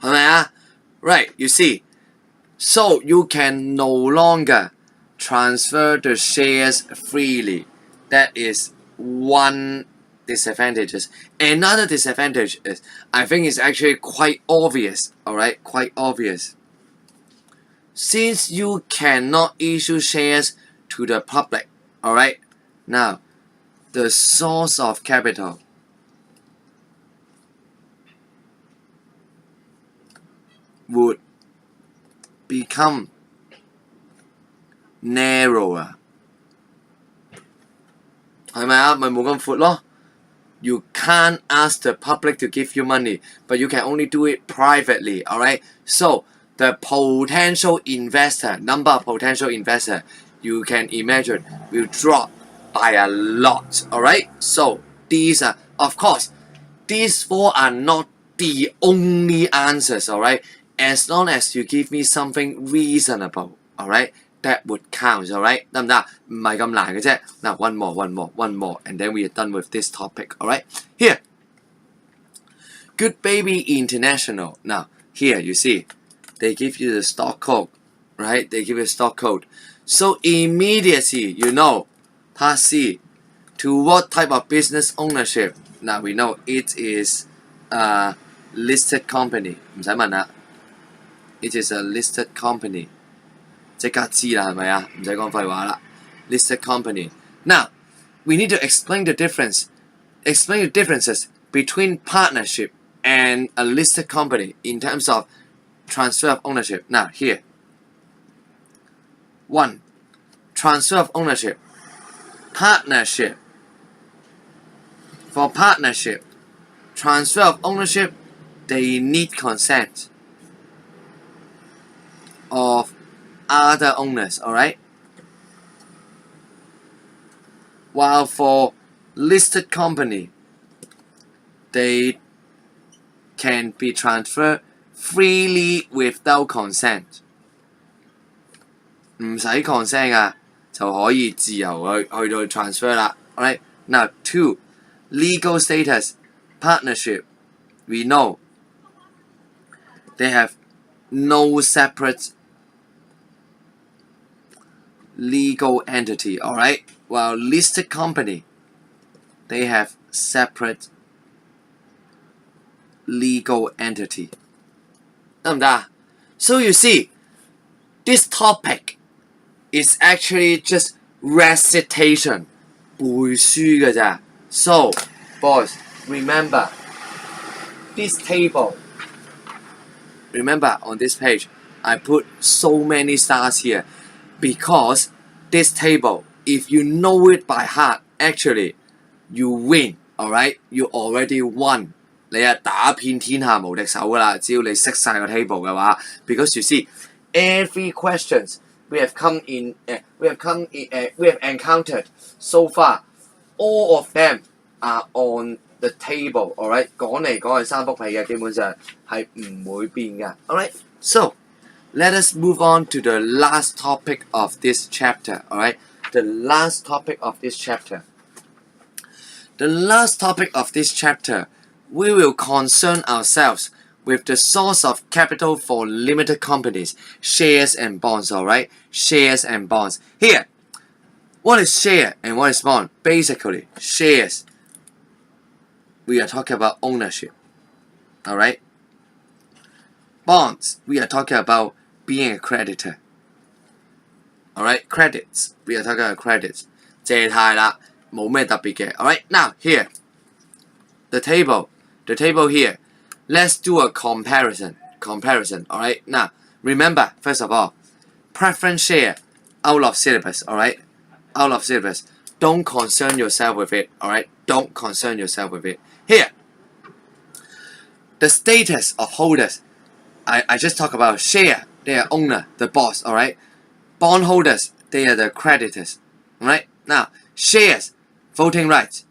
係咪啊？ Right, you see. So you can no longer transfer the shares freely. That is one disadvantage. Another disadvantage is, I think it's actually quite obvious. Alright, quite obvious. Since you cannot issue shares to the public, alright, now the source of capital would become narrower. 係咪啊？咪冇咁闊咯。You can't ask the public to give you money, but you can only do it privately. Alright, so the potential investor, number of potential investor, you can imagine will drop by a lot. Alright, so these are, of course, these 4 are not the only answers. Alright, as long as you give me something reasonable, alright, that would count. Alright, 得唔得？唔係咁難嘅啫。Now one more, and then we are done with this topic. Alright, here, Good Baby International. Now here you see, they give you the stock code, right? They give you a stock code. So immediately you know, part C, to what type of business ownership? Now we know it is a listed company. 唔使問啦。It is a listed company. 即刻知啦，係咪啊？唔使講廢話啦。Listed company. Now, we need to explain the difference. Explain the differences between partnership and a listed company in terms of transfer of ownership. Now, here. 1. Transfer of ownership. Partnership. For partnership, transfer of ownership, they need consent of other owners, alright? While for listed company, they can be transferred freely without consent. 唔使 consent 啊，就可以自由去到 transfer 啦，alright? Now, 2. Legal status, partnership. We know they have no separate legal entity, alright? While listed company, they have separate legal entity. 得唔得啊? So you see, this topic is actually just recitation. 背書㗎咋. So, boys, remember this table. Remember on this page, I put so many stars here because this table, if you know it by heart, actually, you win, alright? You already won. 你啊打遍天下無敵手㗎啦，只要你識晒個 table 嘅話 ，because you see every questions we have encountered so far, all of them are on the table, alright? 講嚟講去三幅被嘅，基本上係唔會變嘅 alright? So let us move on to the last topic of this chapter, alright? The last topic of this chapter. The last topic of this chapter, we will concern ourselves with the source of capital for limited companies, shares and bonds, alright? Shares and bonds. Here, what is share and what is bond? Basically, shares, we are talking about ownership, alright? Bonds, we are talking about being a creditor, alright? Credits, we are talking about credits. 借貸啦，冇咩特別嘅 alright? Now, here, the table here, let's do a comparison, alright? Now, remember, first of all, preference share, out of syllabus, alright? Out of syllabus. Don't concern yourself with it, alright? Don't concern yourself with it. Here, the status of holders. I just talk about share, they are owner, the boss, alright? Bond holders, they are the creditors, alright? Now, shares, voting rights.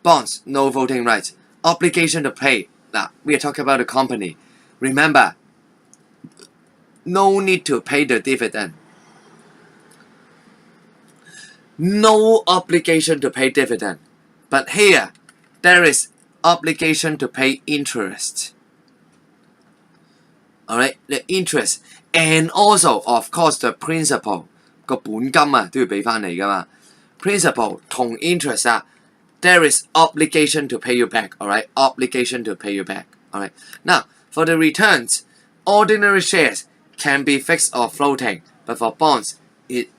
Bonds, no voting rights. Obligation to pay. Now, we are talking about the company. Remember, no need to pay the dividend. No obligation to pay dividend. But here, there is obligation to pay interest. Alright, the interest. And also, of course, the principal. 個本金啊，都要俾返你㗎嘛。Principal 同 interest 啊。There is obligation to pay you back, alright? Obligation to pay you back, alright? Now, for the returns, ordinary shares can be fixed or floating, but for bonds, it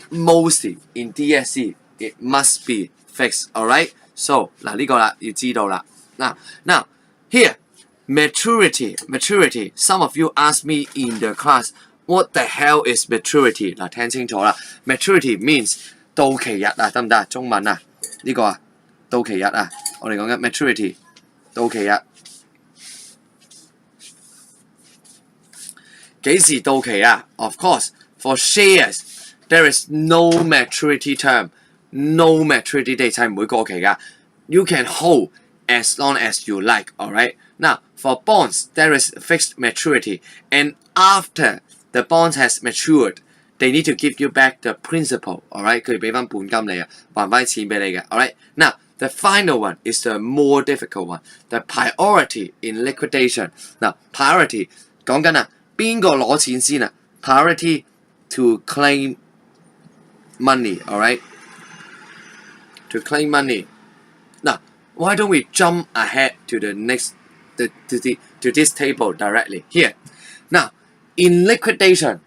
mostly, in DSC, it must be fixed, alright? So, 嗱呢個啦，要知道啦。Now, here, maturity, some of you asked me in the class, what the hell is maturity? 嗱，聽清楚啦 ，maturity means 到期日啊，得唔得？中文啊，呢個啊。到期日啊，我哋講緊 maturity 到期日，幾時到期啊 ？Of course, for shares, there is no maturity term, no maturity date 係唔會過期㗎。You can hold as long as you like, alright? Now, for bonds, there is fixed maturity, and after the bonds has matured, they need to give you back the principal, alright? 佢俾翻本金你啊，還翻錢俾你嘅 alright? Now, the final one is the more difficult one, the priority in liquidation. Now, priority 講緊啊，邊個攞錢先啊 ？Priority to claim money, alright? To claim money. Now, why don't we jump ahead to the next, to this table directly here? Now, in liquidation,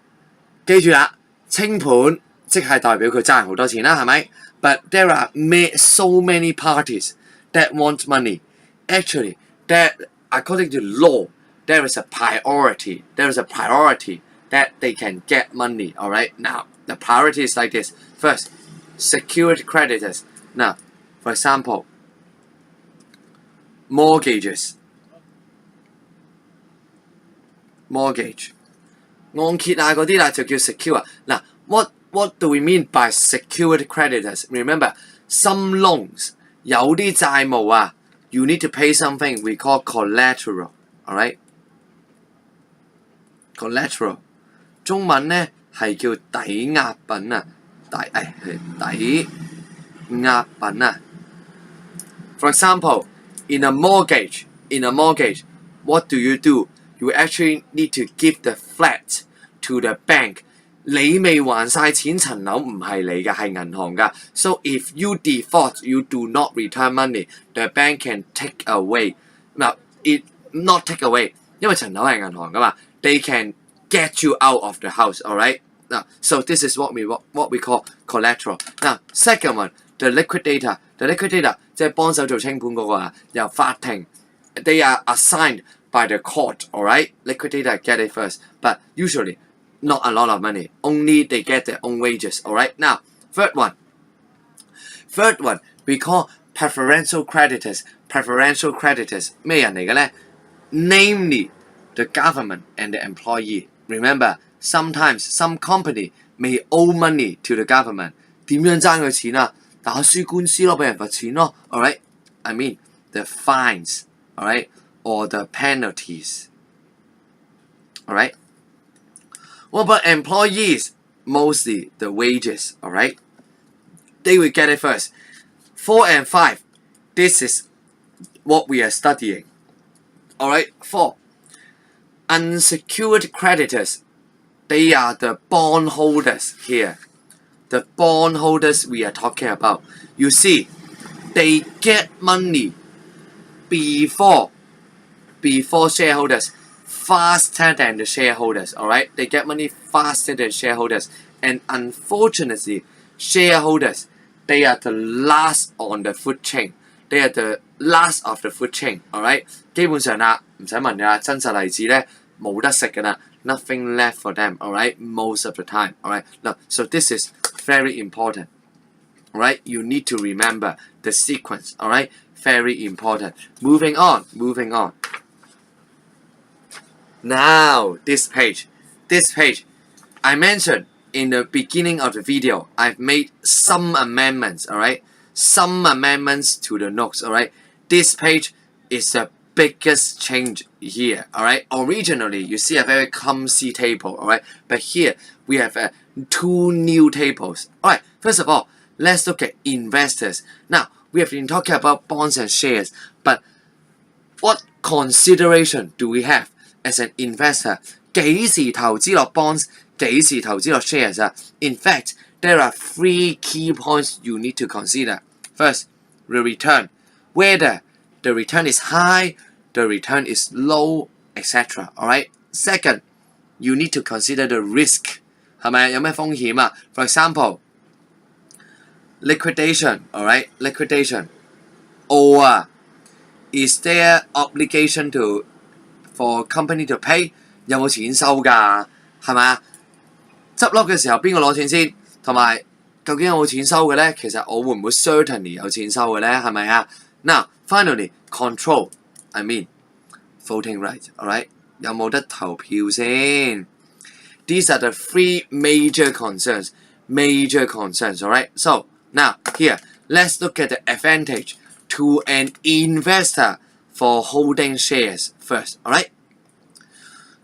記住啦，清盤即係代表佢爭好多錢啦，係咪？ But there are so many parties that want money. Actually, that according to law, there is a priority. There is a priority that they can get money. All right. Now, the priority is like this. First, secured creditors. Now, for example, mortgages. Mortgage. 按揭啊嗰啲啦就叫 secure。嗱，what do we mean by secured creditors? Remember, some loans 有啲債務啊 ，you need to pay something we call collateral. Alright? Collateral 中文咧係叫抵押品啊，抵押品啊。For example, in a mortgage, what do? You actually need to give the flat to the bank. 你未還晒錢，層樓唔係你嘅，係銀行㗎。So if you default, you do not return money, the bank can take away. Now, it not take away， 因為層樓係銀行㗎嘛。They can get you out of the house, alright? Now, so this is what we call collateral. Now, second one, the liquidator. The liquidator 即係幫手做清盤嗰個啊，由法庭 they are assigned by the court, alright? Liquidator get it first, but usually not a lot of money. Only they get their own wages, alright? Now, third one, we call preferential creditors. Preferential creditors 咩人嚟嘅咧？ Namely, the government and the employee. Remember, sometimes some company may owe money to the government. 點樣爭佢錢啊？打輸官司咯，俾人罰錢咯。Alright? I mean, the fines, alright? Or the penalties. Alright? What about employees? Mostly the wages, alright? They will get it first. 4 and 5. This is what we are studying. Alright? 4. Unsecured creditors. They are the bondholders here. The bondholders we are talking about. You see, they get money before shareholders, faster than the shareholders, alright? They get money faster than shareholders. And unfortunately, shareholders, they are the last on the food chain. They are the last of the food chain, alright? 基本上啦，唔使問啦，真實例子咧冇得食㗎啦。Nothing left for them, alright? Most of the time, alright? Now, so this is very important, alright? You need to remember the sequence, alright? Very important. Moving on. Now, this page, I mentioned in the beginning of the video, I've made some amendments, alright? Some amendments to the notes, alright? This page is the biggest change here, alright? Originally, you see a very clumsy table, alright? But here, we have 2 new tables. Alright, first of all, let's look at investors. Now, we have been talking about bonds and shares, but what consideration do we have as an investor? 幾時投資落 bonds? 幾時投資落 shares 啊? In fact, there are 3 key points you need to consider. First, the return. Whether the return is high, the return is low, etc. Alright? Second, you need to consider the risk. 係咪有咩風險啊? For example, liquidation, alright? Liquidation. Or is there obligation for company to pay? 有冇錢收㗎？係咪啊？執笠嘅時候邊個攞錢先？同埋究竟有冇錢收嘅咧？其實我會唔會 certainly 有錢收嘅咧？係咪啊？ Now, finally, control. I mean, voting right. Alright? 有冇得投票先？ These are the 3 major concerns. Alright? So, now, here, let's look at the advantage to an investor for holding shares first. Alright?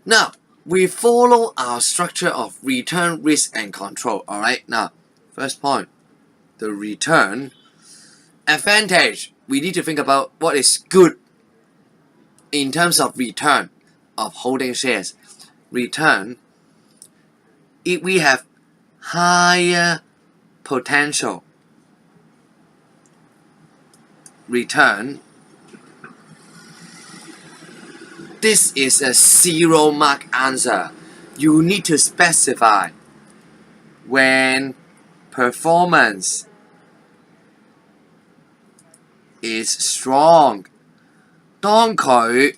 Now, we follow our structure of return, risk, and control. Alright? Now, first point, the return. Advantage. We need to think about what is good in terms of return of holding shares. Return. If we have higher potential return, this is a 0 mark answer. You need to specify when performance is strong. 當佢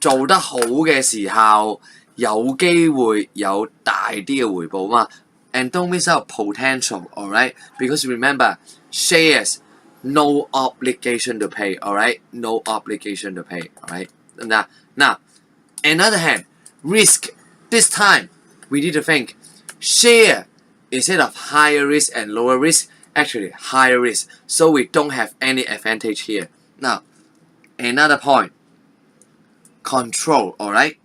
做得好嘅時候，有機會有大啲嘅回報嘛。And don't miss out potential, alright? Because remember, shares, no obligation to pay, alright? No obligation to pay, alright? Now, another hand, risk. This time, we need to think, share, instead of higher risk and lower risk, actually higher risk. So we don't have any advantage here. Now, another point, control, alright?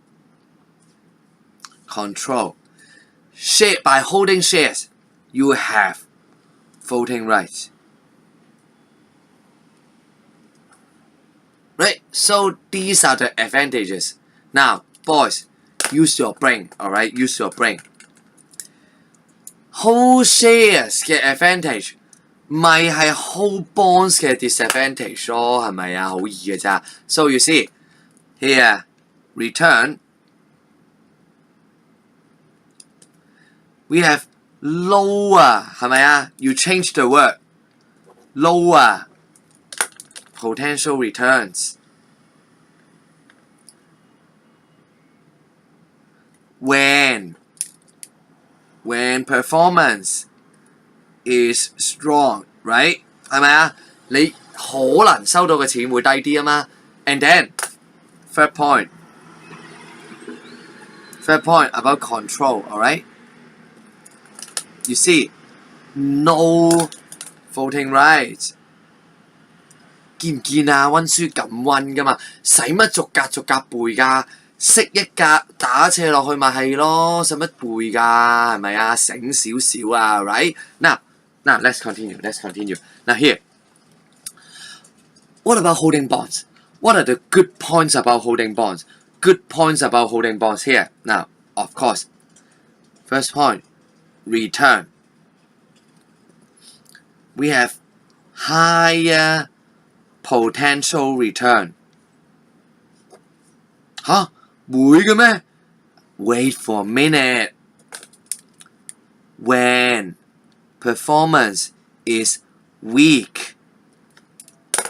Control. Share, by holding shares, you have voting rights. Right? So these are the advantages. Now, boys, use your brain, alright? Use your brain. Whole shares 嘅 advantage 咪係 whole bonds 嘅 disadvantage 咯，係咪啊？好易嘅咋。So you see here return we have lower 係咪啊？ You change the word lower potential returns when performance is strong, right? 係咪啊？你可能收到嘅錢會低啲啊嘛。And then third point about control, alright? You see, no voting rights. 見唔見啊？溫書咁溫噶嘛，使乜逐格背㗎？識一格打斜落去咪係咯，使乜背㗎？係咪啊？醒少少啊 ，right？ Now let's continue. Now here, what about holding bonds? What are the good points about holding bonds? Good points about holding bonds here. Now, of course, first point, return. We have higher potential return. 吓？會嘅咩？ Wait for a minute. When performance is weak.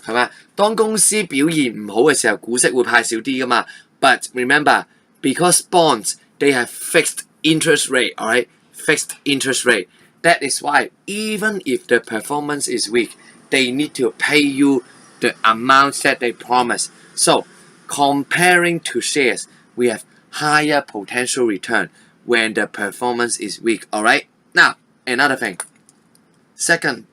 係咪？當公司表現唔好嘅時候，股息會派少啲噶嘛。But remember, because bonds they have fixed interest rate, alright? Fixed interest rate. That is why even if the performance is weak, they need to pay you the amounts that they promise. So comparing to shares, we have higher potential return when the performance is weak. Alright? Now, another thing. Second,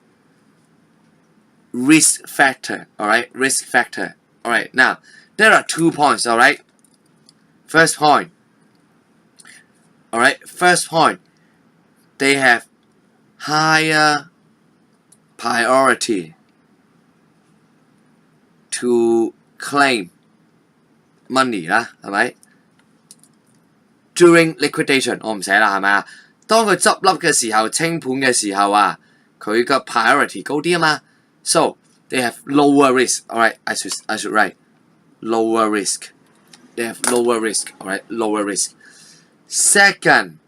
risk factor. Alright? Risk factor. Alright, now, there are 2 points. Alright? First point. Alright? First point. They have higher priority to claim money 啦，係咪 ？During liquidation 我唔寫啦，係咪啊？當佢執笠嘅時候、清盤嘅時候啊，佢嘅 priority 高啲啊嘛。So they have lower risk. Alright, I should write lower risk. They have lower risk. Alright, lower risk. Second,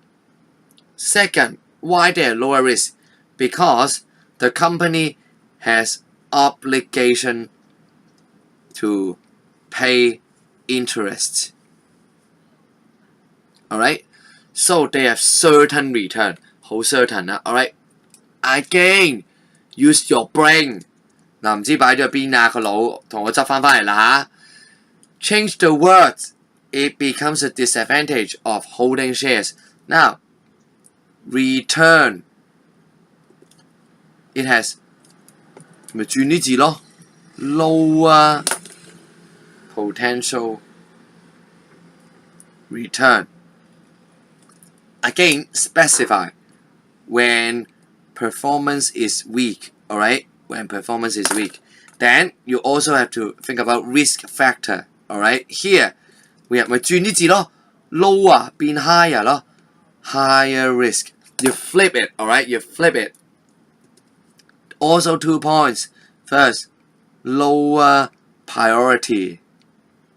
why they have lower risk? Because the company has obligation to pay interest. Alright? So they have certain return. 好 certain 啦 Alright? Again, use your brain. 嗱，唔知擺咗邊啊個腦，同我執翻嚟啦嚇。Change the words. It becomes a disadvantage of holding shares. Now, return. It has 咪轉啲字咯 ，lower potential return. Again, specify when performance is weak. Alright, when performance is weak. Then you also have to think about risk factor. Alright, here we have 咪轉啲字咯 ，lower 變 higher 咯 ，higher risk. You flip it. Alright, you flip it. Also 2 points. First, lower priority.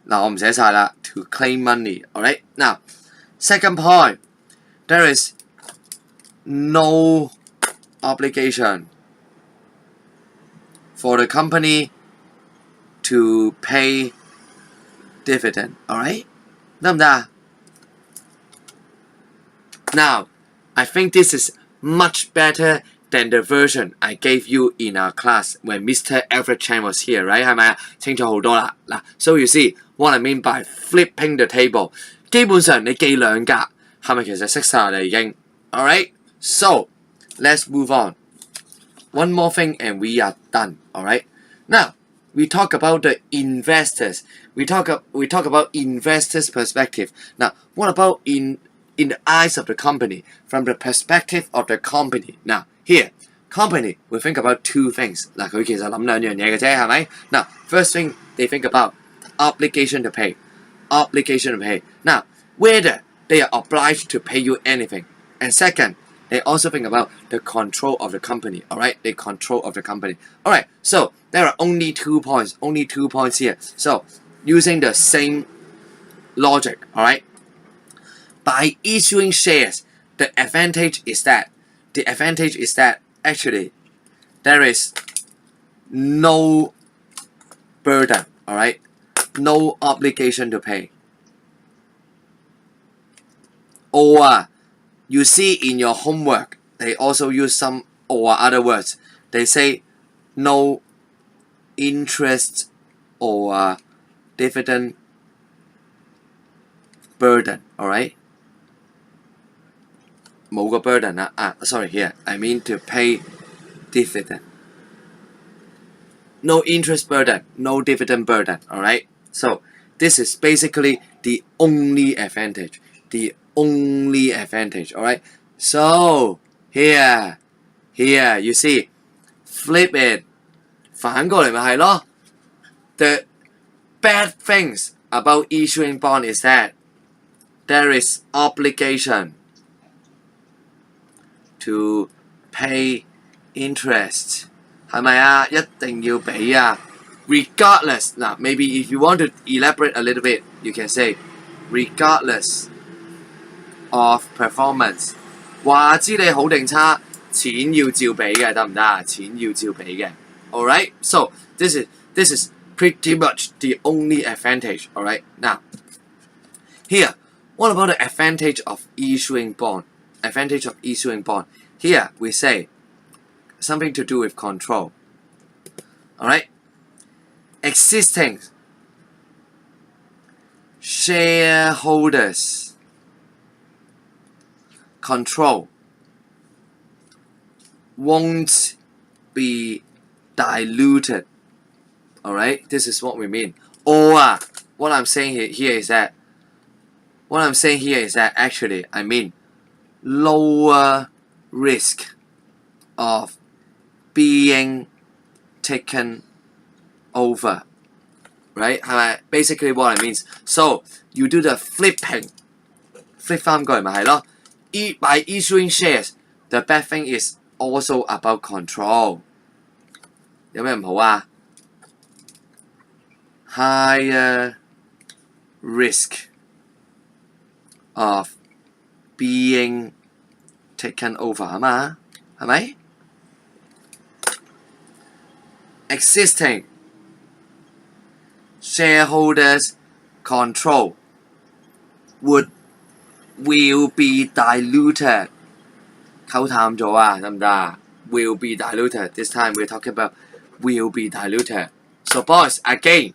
嗱，我唔寫晒啦 ，to claim money. Alright. Now, second point, there is no obligation for the company to pay dividend. Alright. 得唔得啊？ Now, I think this is much better than the version I gave you in our class when Mr. Everett Chan was here, right? 係咪啊？清楚好多啦。嗱 ，so you see what I mean by flipping the table。基本上你記兩格，係咪其實識晒啦已經 ？Alright, so let's move on. One more thing and we are done. Alright. Now we talk about the investors. We talk about investors' perspective. Now, what about in the eyes of the company, from the perspective of the company? Now, here, company will think about 2 things. 嗱，佢其實諗兩樣嘢嘅啫，係咪？Now, first thing they think about obligation to pay. Obligation to pay. Now, whether they are obliged to pay you anything. And second, they also think about the control of the company. Alright, the control of the company. Alright, so there are only 2 points. Only 2 points here. So, using the same logic, alright, by issuing shares, the advantage is that actually there is no burden, alright, no obligation to pay. Or you see in your homework, they also use some or other words. They say no interest or dividend burden, alright? 冇個 burden 啦sorry here I mean to pay dividend. No interest burden, no dividend burden, alright? So this is basically the only advantage. The only advantage, alright? So here you see, flip it. 反過嚟咪係咯. The bad things about issuing bond is that there is obligation to pay interest. 係咪啊？一定要俾啊 regardless. Now, maybe if you want to elaborate a little bit, you can say regardless of performance. 話知你好定差，錢要照俾嘅，得唔得啊？錢要照俾嘅。Alright, so this is pretty much the only advantage. Alright, now here, what about the advantage of issuing bond? Advantage of issuing bond. Here we say something to do with control. Alright, existing shareholders control won't be diluted. Alright, this is what we mean. Or what I'm saying here is that actually I mean lower risk of being taken over. Right? Basically what it means. So you do the flipping. Flip 翻過嚟咪係咯。By issuing shares, the bad thing is also about control. 有咩唔好啊？ Higher risk of being taken over 啊嘛，係咪？ Existing shareholders control will be diluted. 溝淡咗啊，得唔得啊？ Will be diluted. This time we're talking about will be diluted. So boys, again,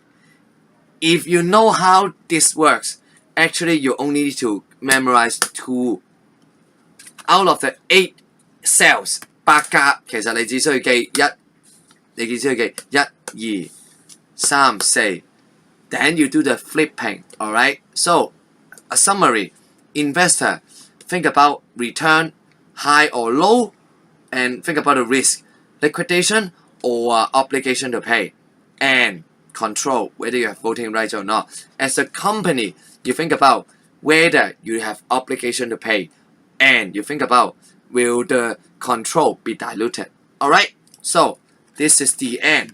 if you know how this works, actually you only need to memorize 2 out of the 8 cells. 8格其實你只需要記1，你只需要記1、2、3、4。Then you do the flipping. Alright. So a summary: investor think about return, high or low, and think about the risk, liquidation or obligation to pay, and control whether you have voting rights or not. As a company, you think about whether you have obligation to pay, and you think about will the control be diluted. Alright, so this is the end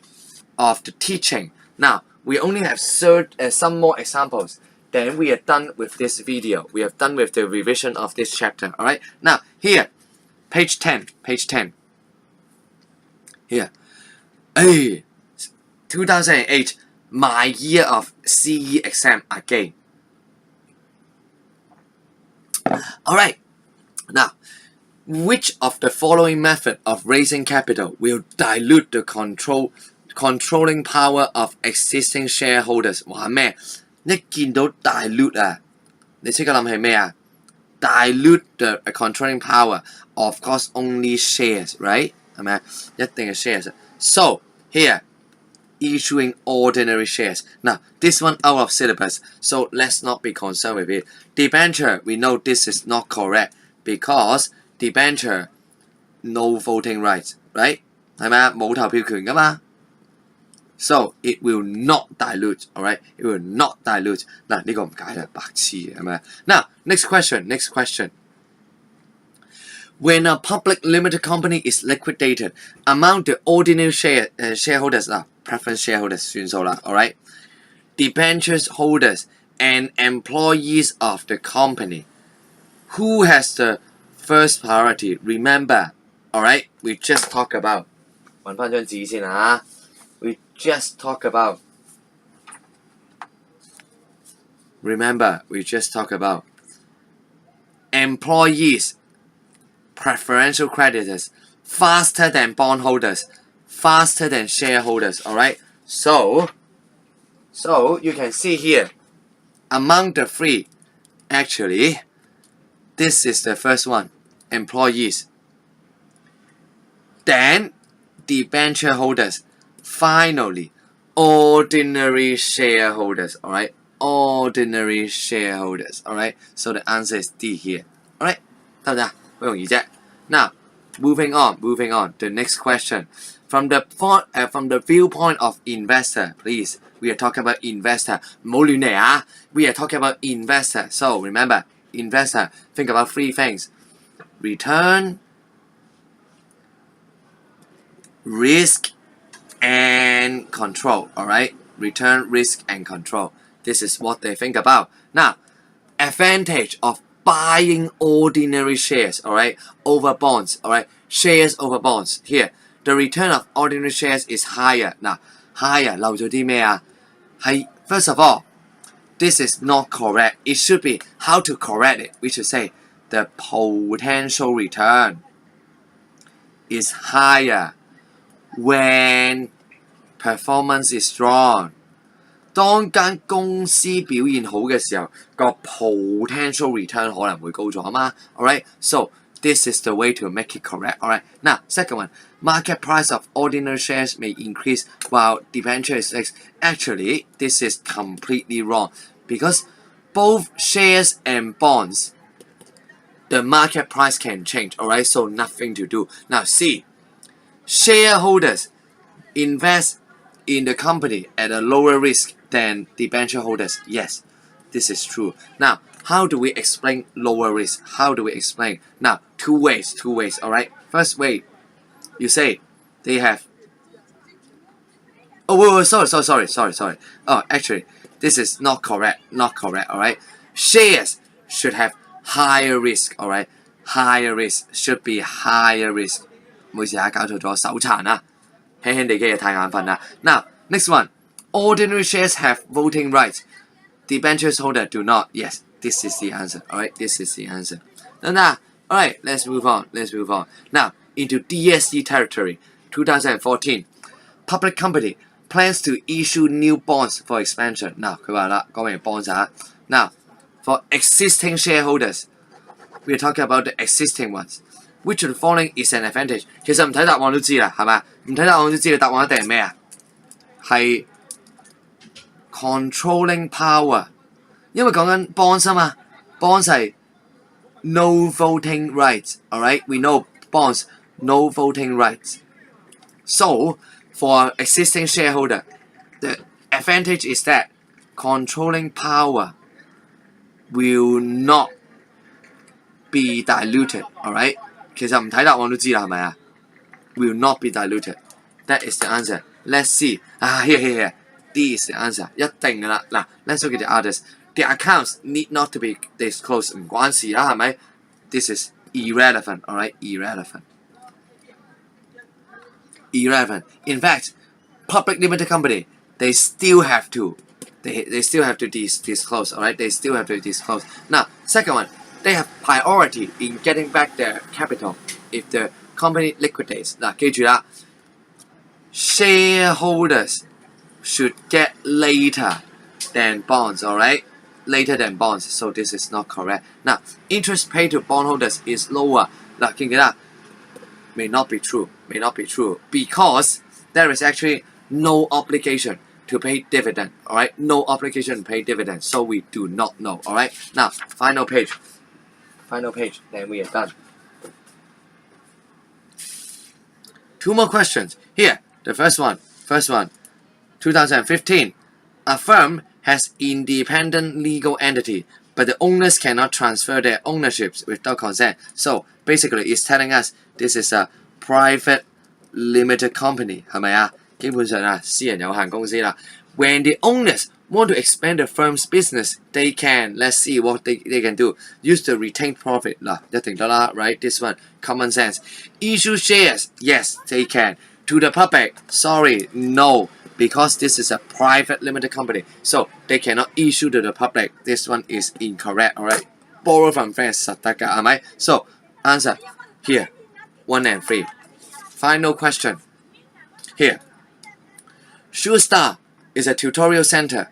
of the teaching. Now we only have some more examples. Then we are done with this video. We are done with the revision of this chapter. Alright, now here, page 10. Here, 2008, my year of CE exam again. Alright, now, which of the following method of raising capital will dilute the controlling power of existing shareholders? 話咩？一見到 dilute 啊，你即刻諗起咩啊？ Dilute the controlling power, of course, only shares, right? 係咪啊？一定係 shares. So here, issuing ordinary shares. Now, this one out of syllabus, so let's not be concerned with it. Debenture, we know this is not correct because debenture, no voting rights, right? 係咪啊？冇投票權㗎嘛。So it will not dilute, alright? It will not dilute. 嗱，呢個唔解啦，白痴係咪？ Now, next question. When a public limited company is liquidated, among the ordinary shareholders, preference shareholders 算數啦 alright? Debentures holders and employees of the company, who has the first priority? Remember, alright? We just talk about 揾返張紙先啊 We just talk about Remember, we just talk about employees, preferential creditors, faster than bondholders, faster than shareholders, alright? So you can see here, among the three, actually, this is the first one, employees. Then, debenture holders. Finally, ordinary shareholders, alright? Ordinary shareholders, alright? So the answer is D here, alright? 得唔得？好容易啫。Now, moving on. The next question. From the viewpoint of investor, please. We are talking about investor. 唔好亂嚟啊 We are talking about investor. So remember, investor, think about three things. Return, risk, and control, alright? Return, risk, and control. This is what they think about. Now, advantage of buying ordinary shares, alright? Over bonds, alright? Shares over bonds. Here, the return of ordinary shares is higher. Now, higher, 漏咗啲咩啊？係 first of all, this is not correct. It should be how to correct it. We should say the potential return is higher when performance is strong. 當間公司表現好嘅時候，個 potential return 可能會高咗嘛 Alright, so this is the way to make it correct. Alright, now second one, market price of ordinary shares may increase while debenture is fixed. Actually, this is completely wrong because both shares and bonds, the market price can change. Alright, so nothing to do. Now C, shareholders invest in the company at a lower risk than debenture holders. Yes, this is true. Now, how do we explain lower risk? How do we explain? Now, two ways, alright? First way, you say they have... Oh, sorry. Oh, actually, this is not correct, alright? Shares should have higher risk, alright? Higher risk, should be higher risk. 唔好意思啊，搞錯咗，手殘啊，輕輕地嘅嘢太眼瞓啦。Now, next one, ordinary shares have voting rights. Debentures holder do not. Yes, this is the answer. Alright, this is the answer. Now, alright, let's move on. Now, into DSD territory, 2014. Public company plans to issue new bonds for expansion. Now, 佢話啦，講明 bonds 啊。Now, for existing shareholders, we are talking about the existing ones. Which of the following is an advantage? 其實唔睇答案都知啦，係咪？唔睇答案都知嘅答案一定係咩啊？係 controlling power， 因為講緊 bonds 啊嘛 ，bonds 係 no voting rights。Alright, we know bonds no voting rights. So for existing shareholder, the advantage is that controlling power will not be diluted. Alright. 其實唔睇答案都知啦，係咪啊 ？Will not be diluted. That is the answer. Let's see. Here. D is the answer. 一定㗎啦。嗱 ，let's look at the others. The accounts need not to be disclosed. 唔關事啦，係咪 ？This is irrelevant. Alright, irrelevant. In fact, public limited company, they still have to. They still have to disclose. Alright, they still have to disclose. Now, second one. They have priority in getting back their capital if the company liquidates. 嗱，記住啦 ，shareholders should get later than bonds, alright? Later than bonds, so this is not correct. Now, interest paid to bondholders is lower. 嗱，記唔記得 ？May not be true, because there is actually no obligation to pay dividend, alright? No obligation to pay dividend, so we do not know, alright? Now, final page, then we are done. Two more questions. Here, the first one. 2015, a firm has independent legal entity, but the owners cannot transfer their ownerships without consent. So basically, it's telling us this is a private limited company, 係咪啊？基本上啊，私人有限公司啦。When the owners want to expand the firm's business, they can. Let's see what they can do. Use the retained profit 嗱，一定得啦 ，right? This one, common sense. Issue shares, yes, they can. To the public, sorry, no, because this is a private limited company, so they cannot issue to the public. This one is incorrect, alright? Borrow from friends 實得㗎，係咪？ So answer here, 1 and 3. Final question. Here, Ch.3 is a tutorial center.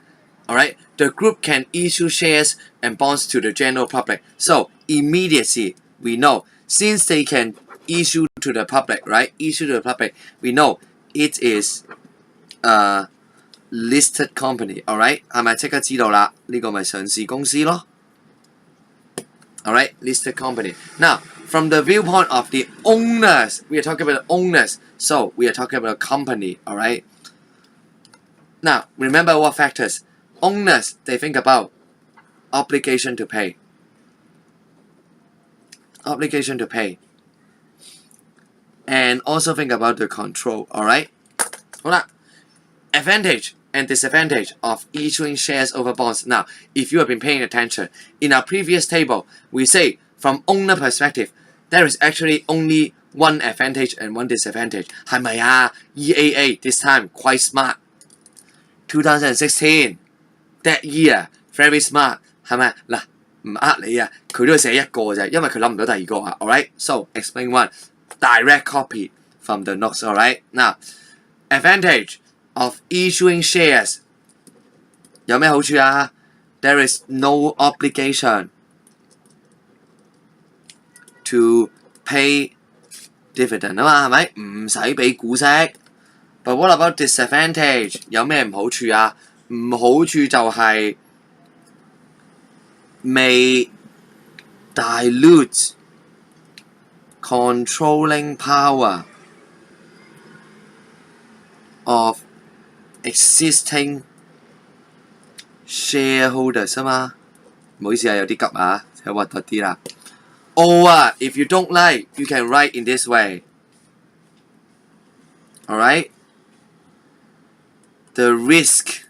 Alright, the group can issue shares and bonds to the general public. So immediacy, we know, since they can issue to the public, right? Issue to the public, we know it is a listed company. Alright, 係咪即刻知道啦？呢個咪上市公司咯。Alright, listed company. Now, from the viewpoint of the owners, we are talking about the owners. So we are talking about a company. Alright. Now, remember what factors? Owners, they think about obligation to pay. Obligation to pay. And also think about the control. Alright? 好啦 Advantage and disadvantage of issuing shares over bonds. Now, if you have been paying attention, in our previous table, we say from owner perspective, there is actually only one advantage and one disadvantage. 係咪啊 EAA this time quite smart. 2016 that year very smart 係咪嗱唔呃你啊佢都寫一個啫因為佢諗唔到第二個啊 alright so explain one direct copy from the notes alright now advantage of issuing shares 有咩好處啊 there is no obligation to pay dividend 啊嘛係咪唔使俾股息But what about disadvantage? 有咩唔好處啊？唔好處就係 may dilute controlling power of existing shareholders 啊嘛。唔好意思啊，有啲急啊，有核突啲啦。Or if you don't like, you can write in this way. Alright? The risk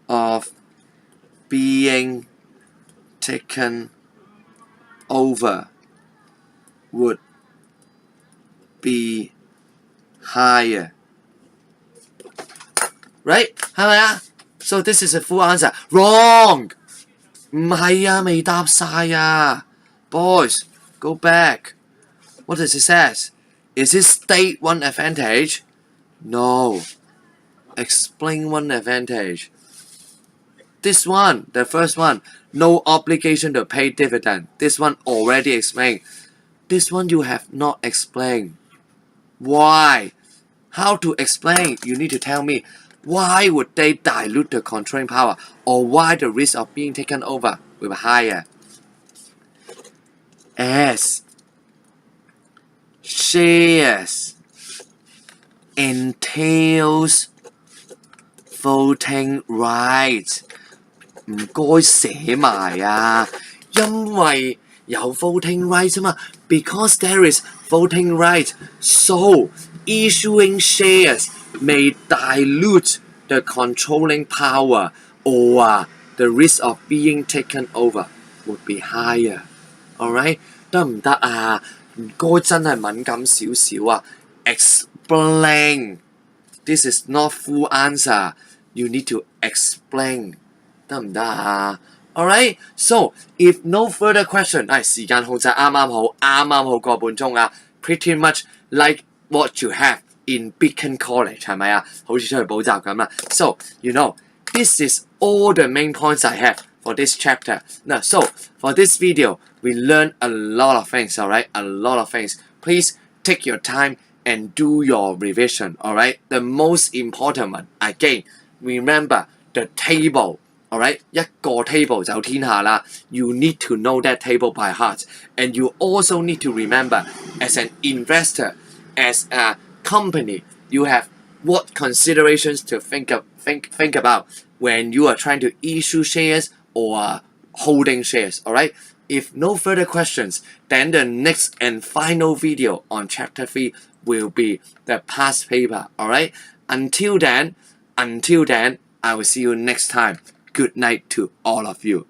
of being taken over would be higher. Right? 係咪啊 So this is a full answer. Wrong! 唔係啊，未答晒啊 Boys, go back. What does it say? Is it state one advantage? No. Explain one advantage. This one, the first one, no obligation to pay dividend. This one already explained. This one you have not explained. Why? How to explain? You need to tell me. Why would they dilute the controlling power? Or why the risk of being taken over will be higher? As shares entails voting rights 唔該寫埋啊，因為有 voting rights 啊嘛 ，because there is voting rights, so issuing shares may dilute the controlling power or the risk of being taken over would be higher. Alright， 得唔得啊？唔該真係敏感少少啊。Explain. This is not full answer. You need to explain. 得唔得啊 ？Alright, so if no further question， 時間控制啱啱好個半鐘啊 ，pretty much like what you have in Beacon College 係咪啊？好似出去補習咁啊。So you know, this is all the main points I have for this chapter. Now, so for this video, we learned a lot of things. Alright, a lot of things. Please take your time and do your revision. Alright, the most important one again. Remember the table. Alright, 一個 table 就天下啦。You need to know that table by heart, and you also need to remember, as an investor, as a company, you have what considerations to think about when you are trying to issue shares or holding shares. Alright, if no further questions, then the next and final video on chapter 3 will be the past paper. Alright, until then, I will see you next time. Good night to all of you.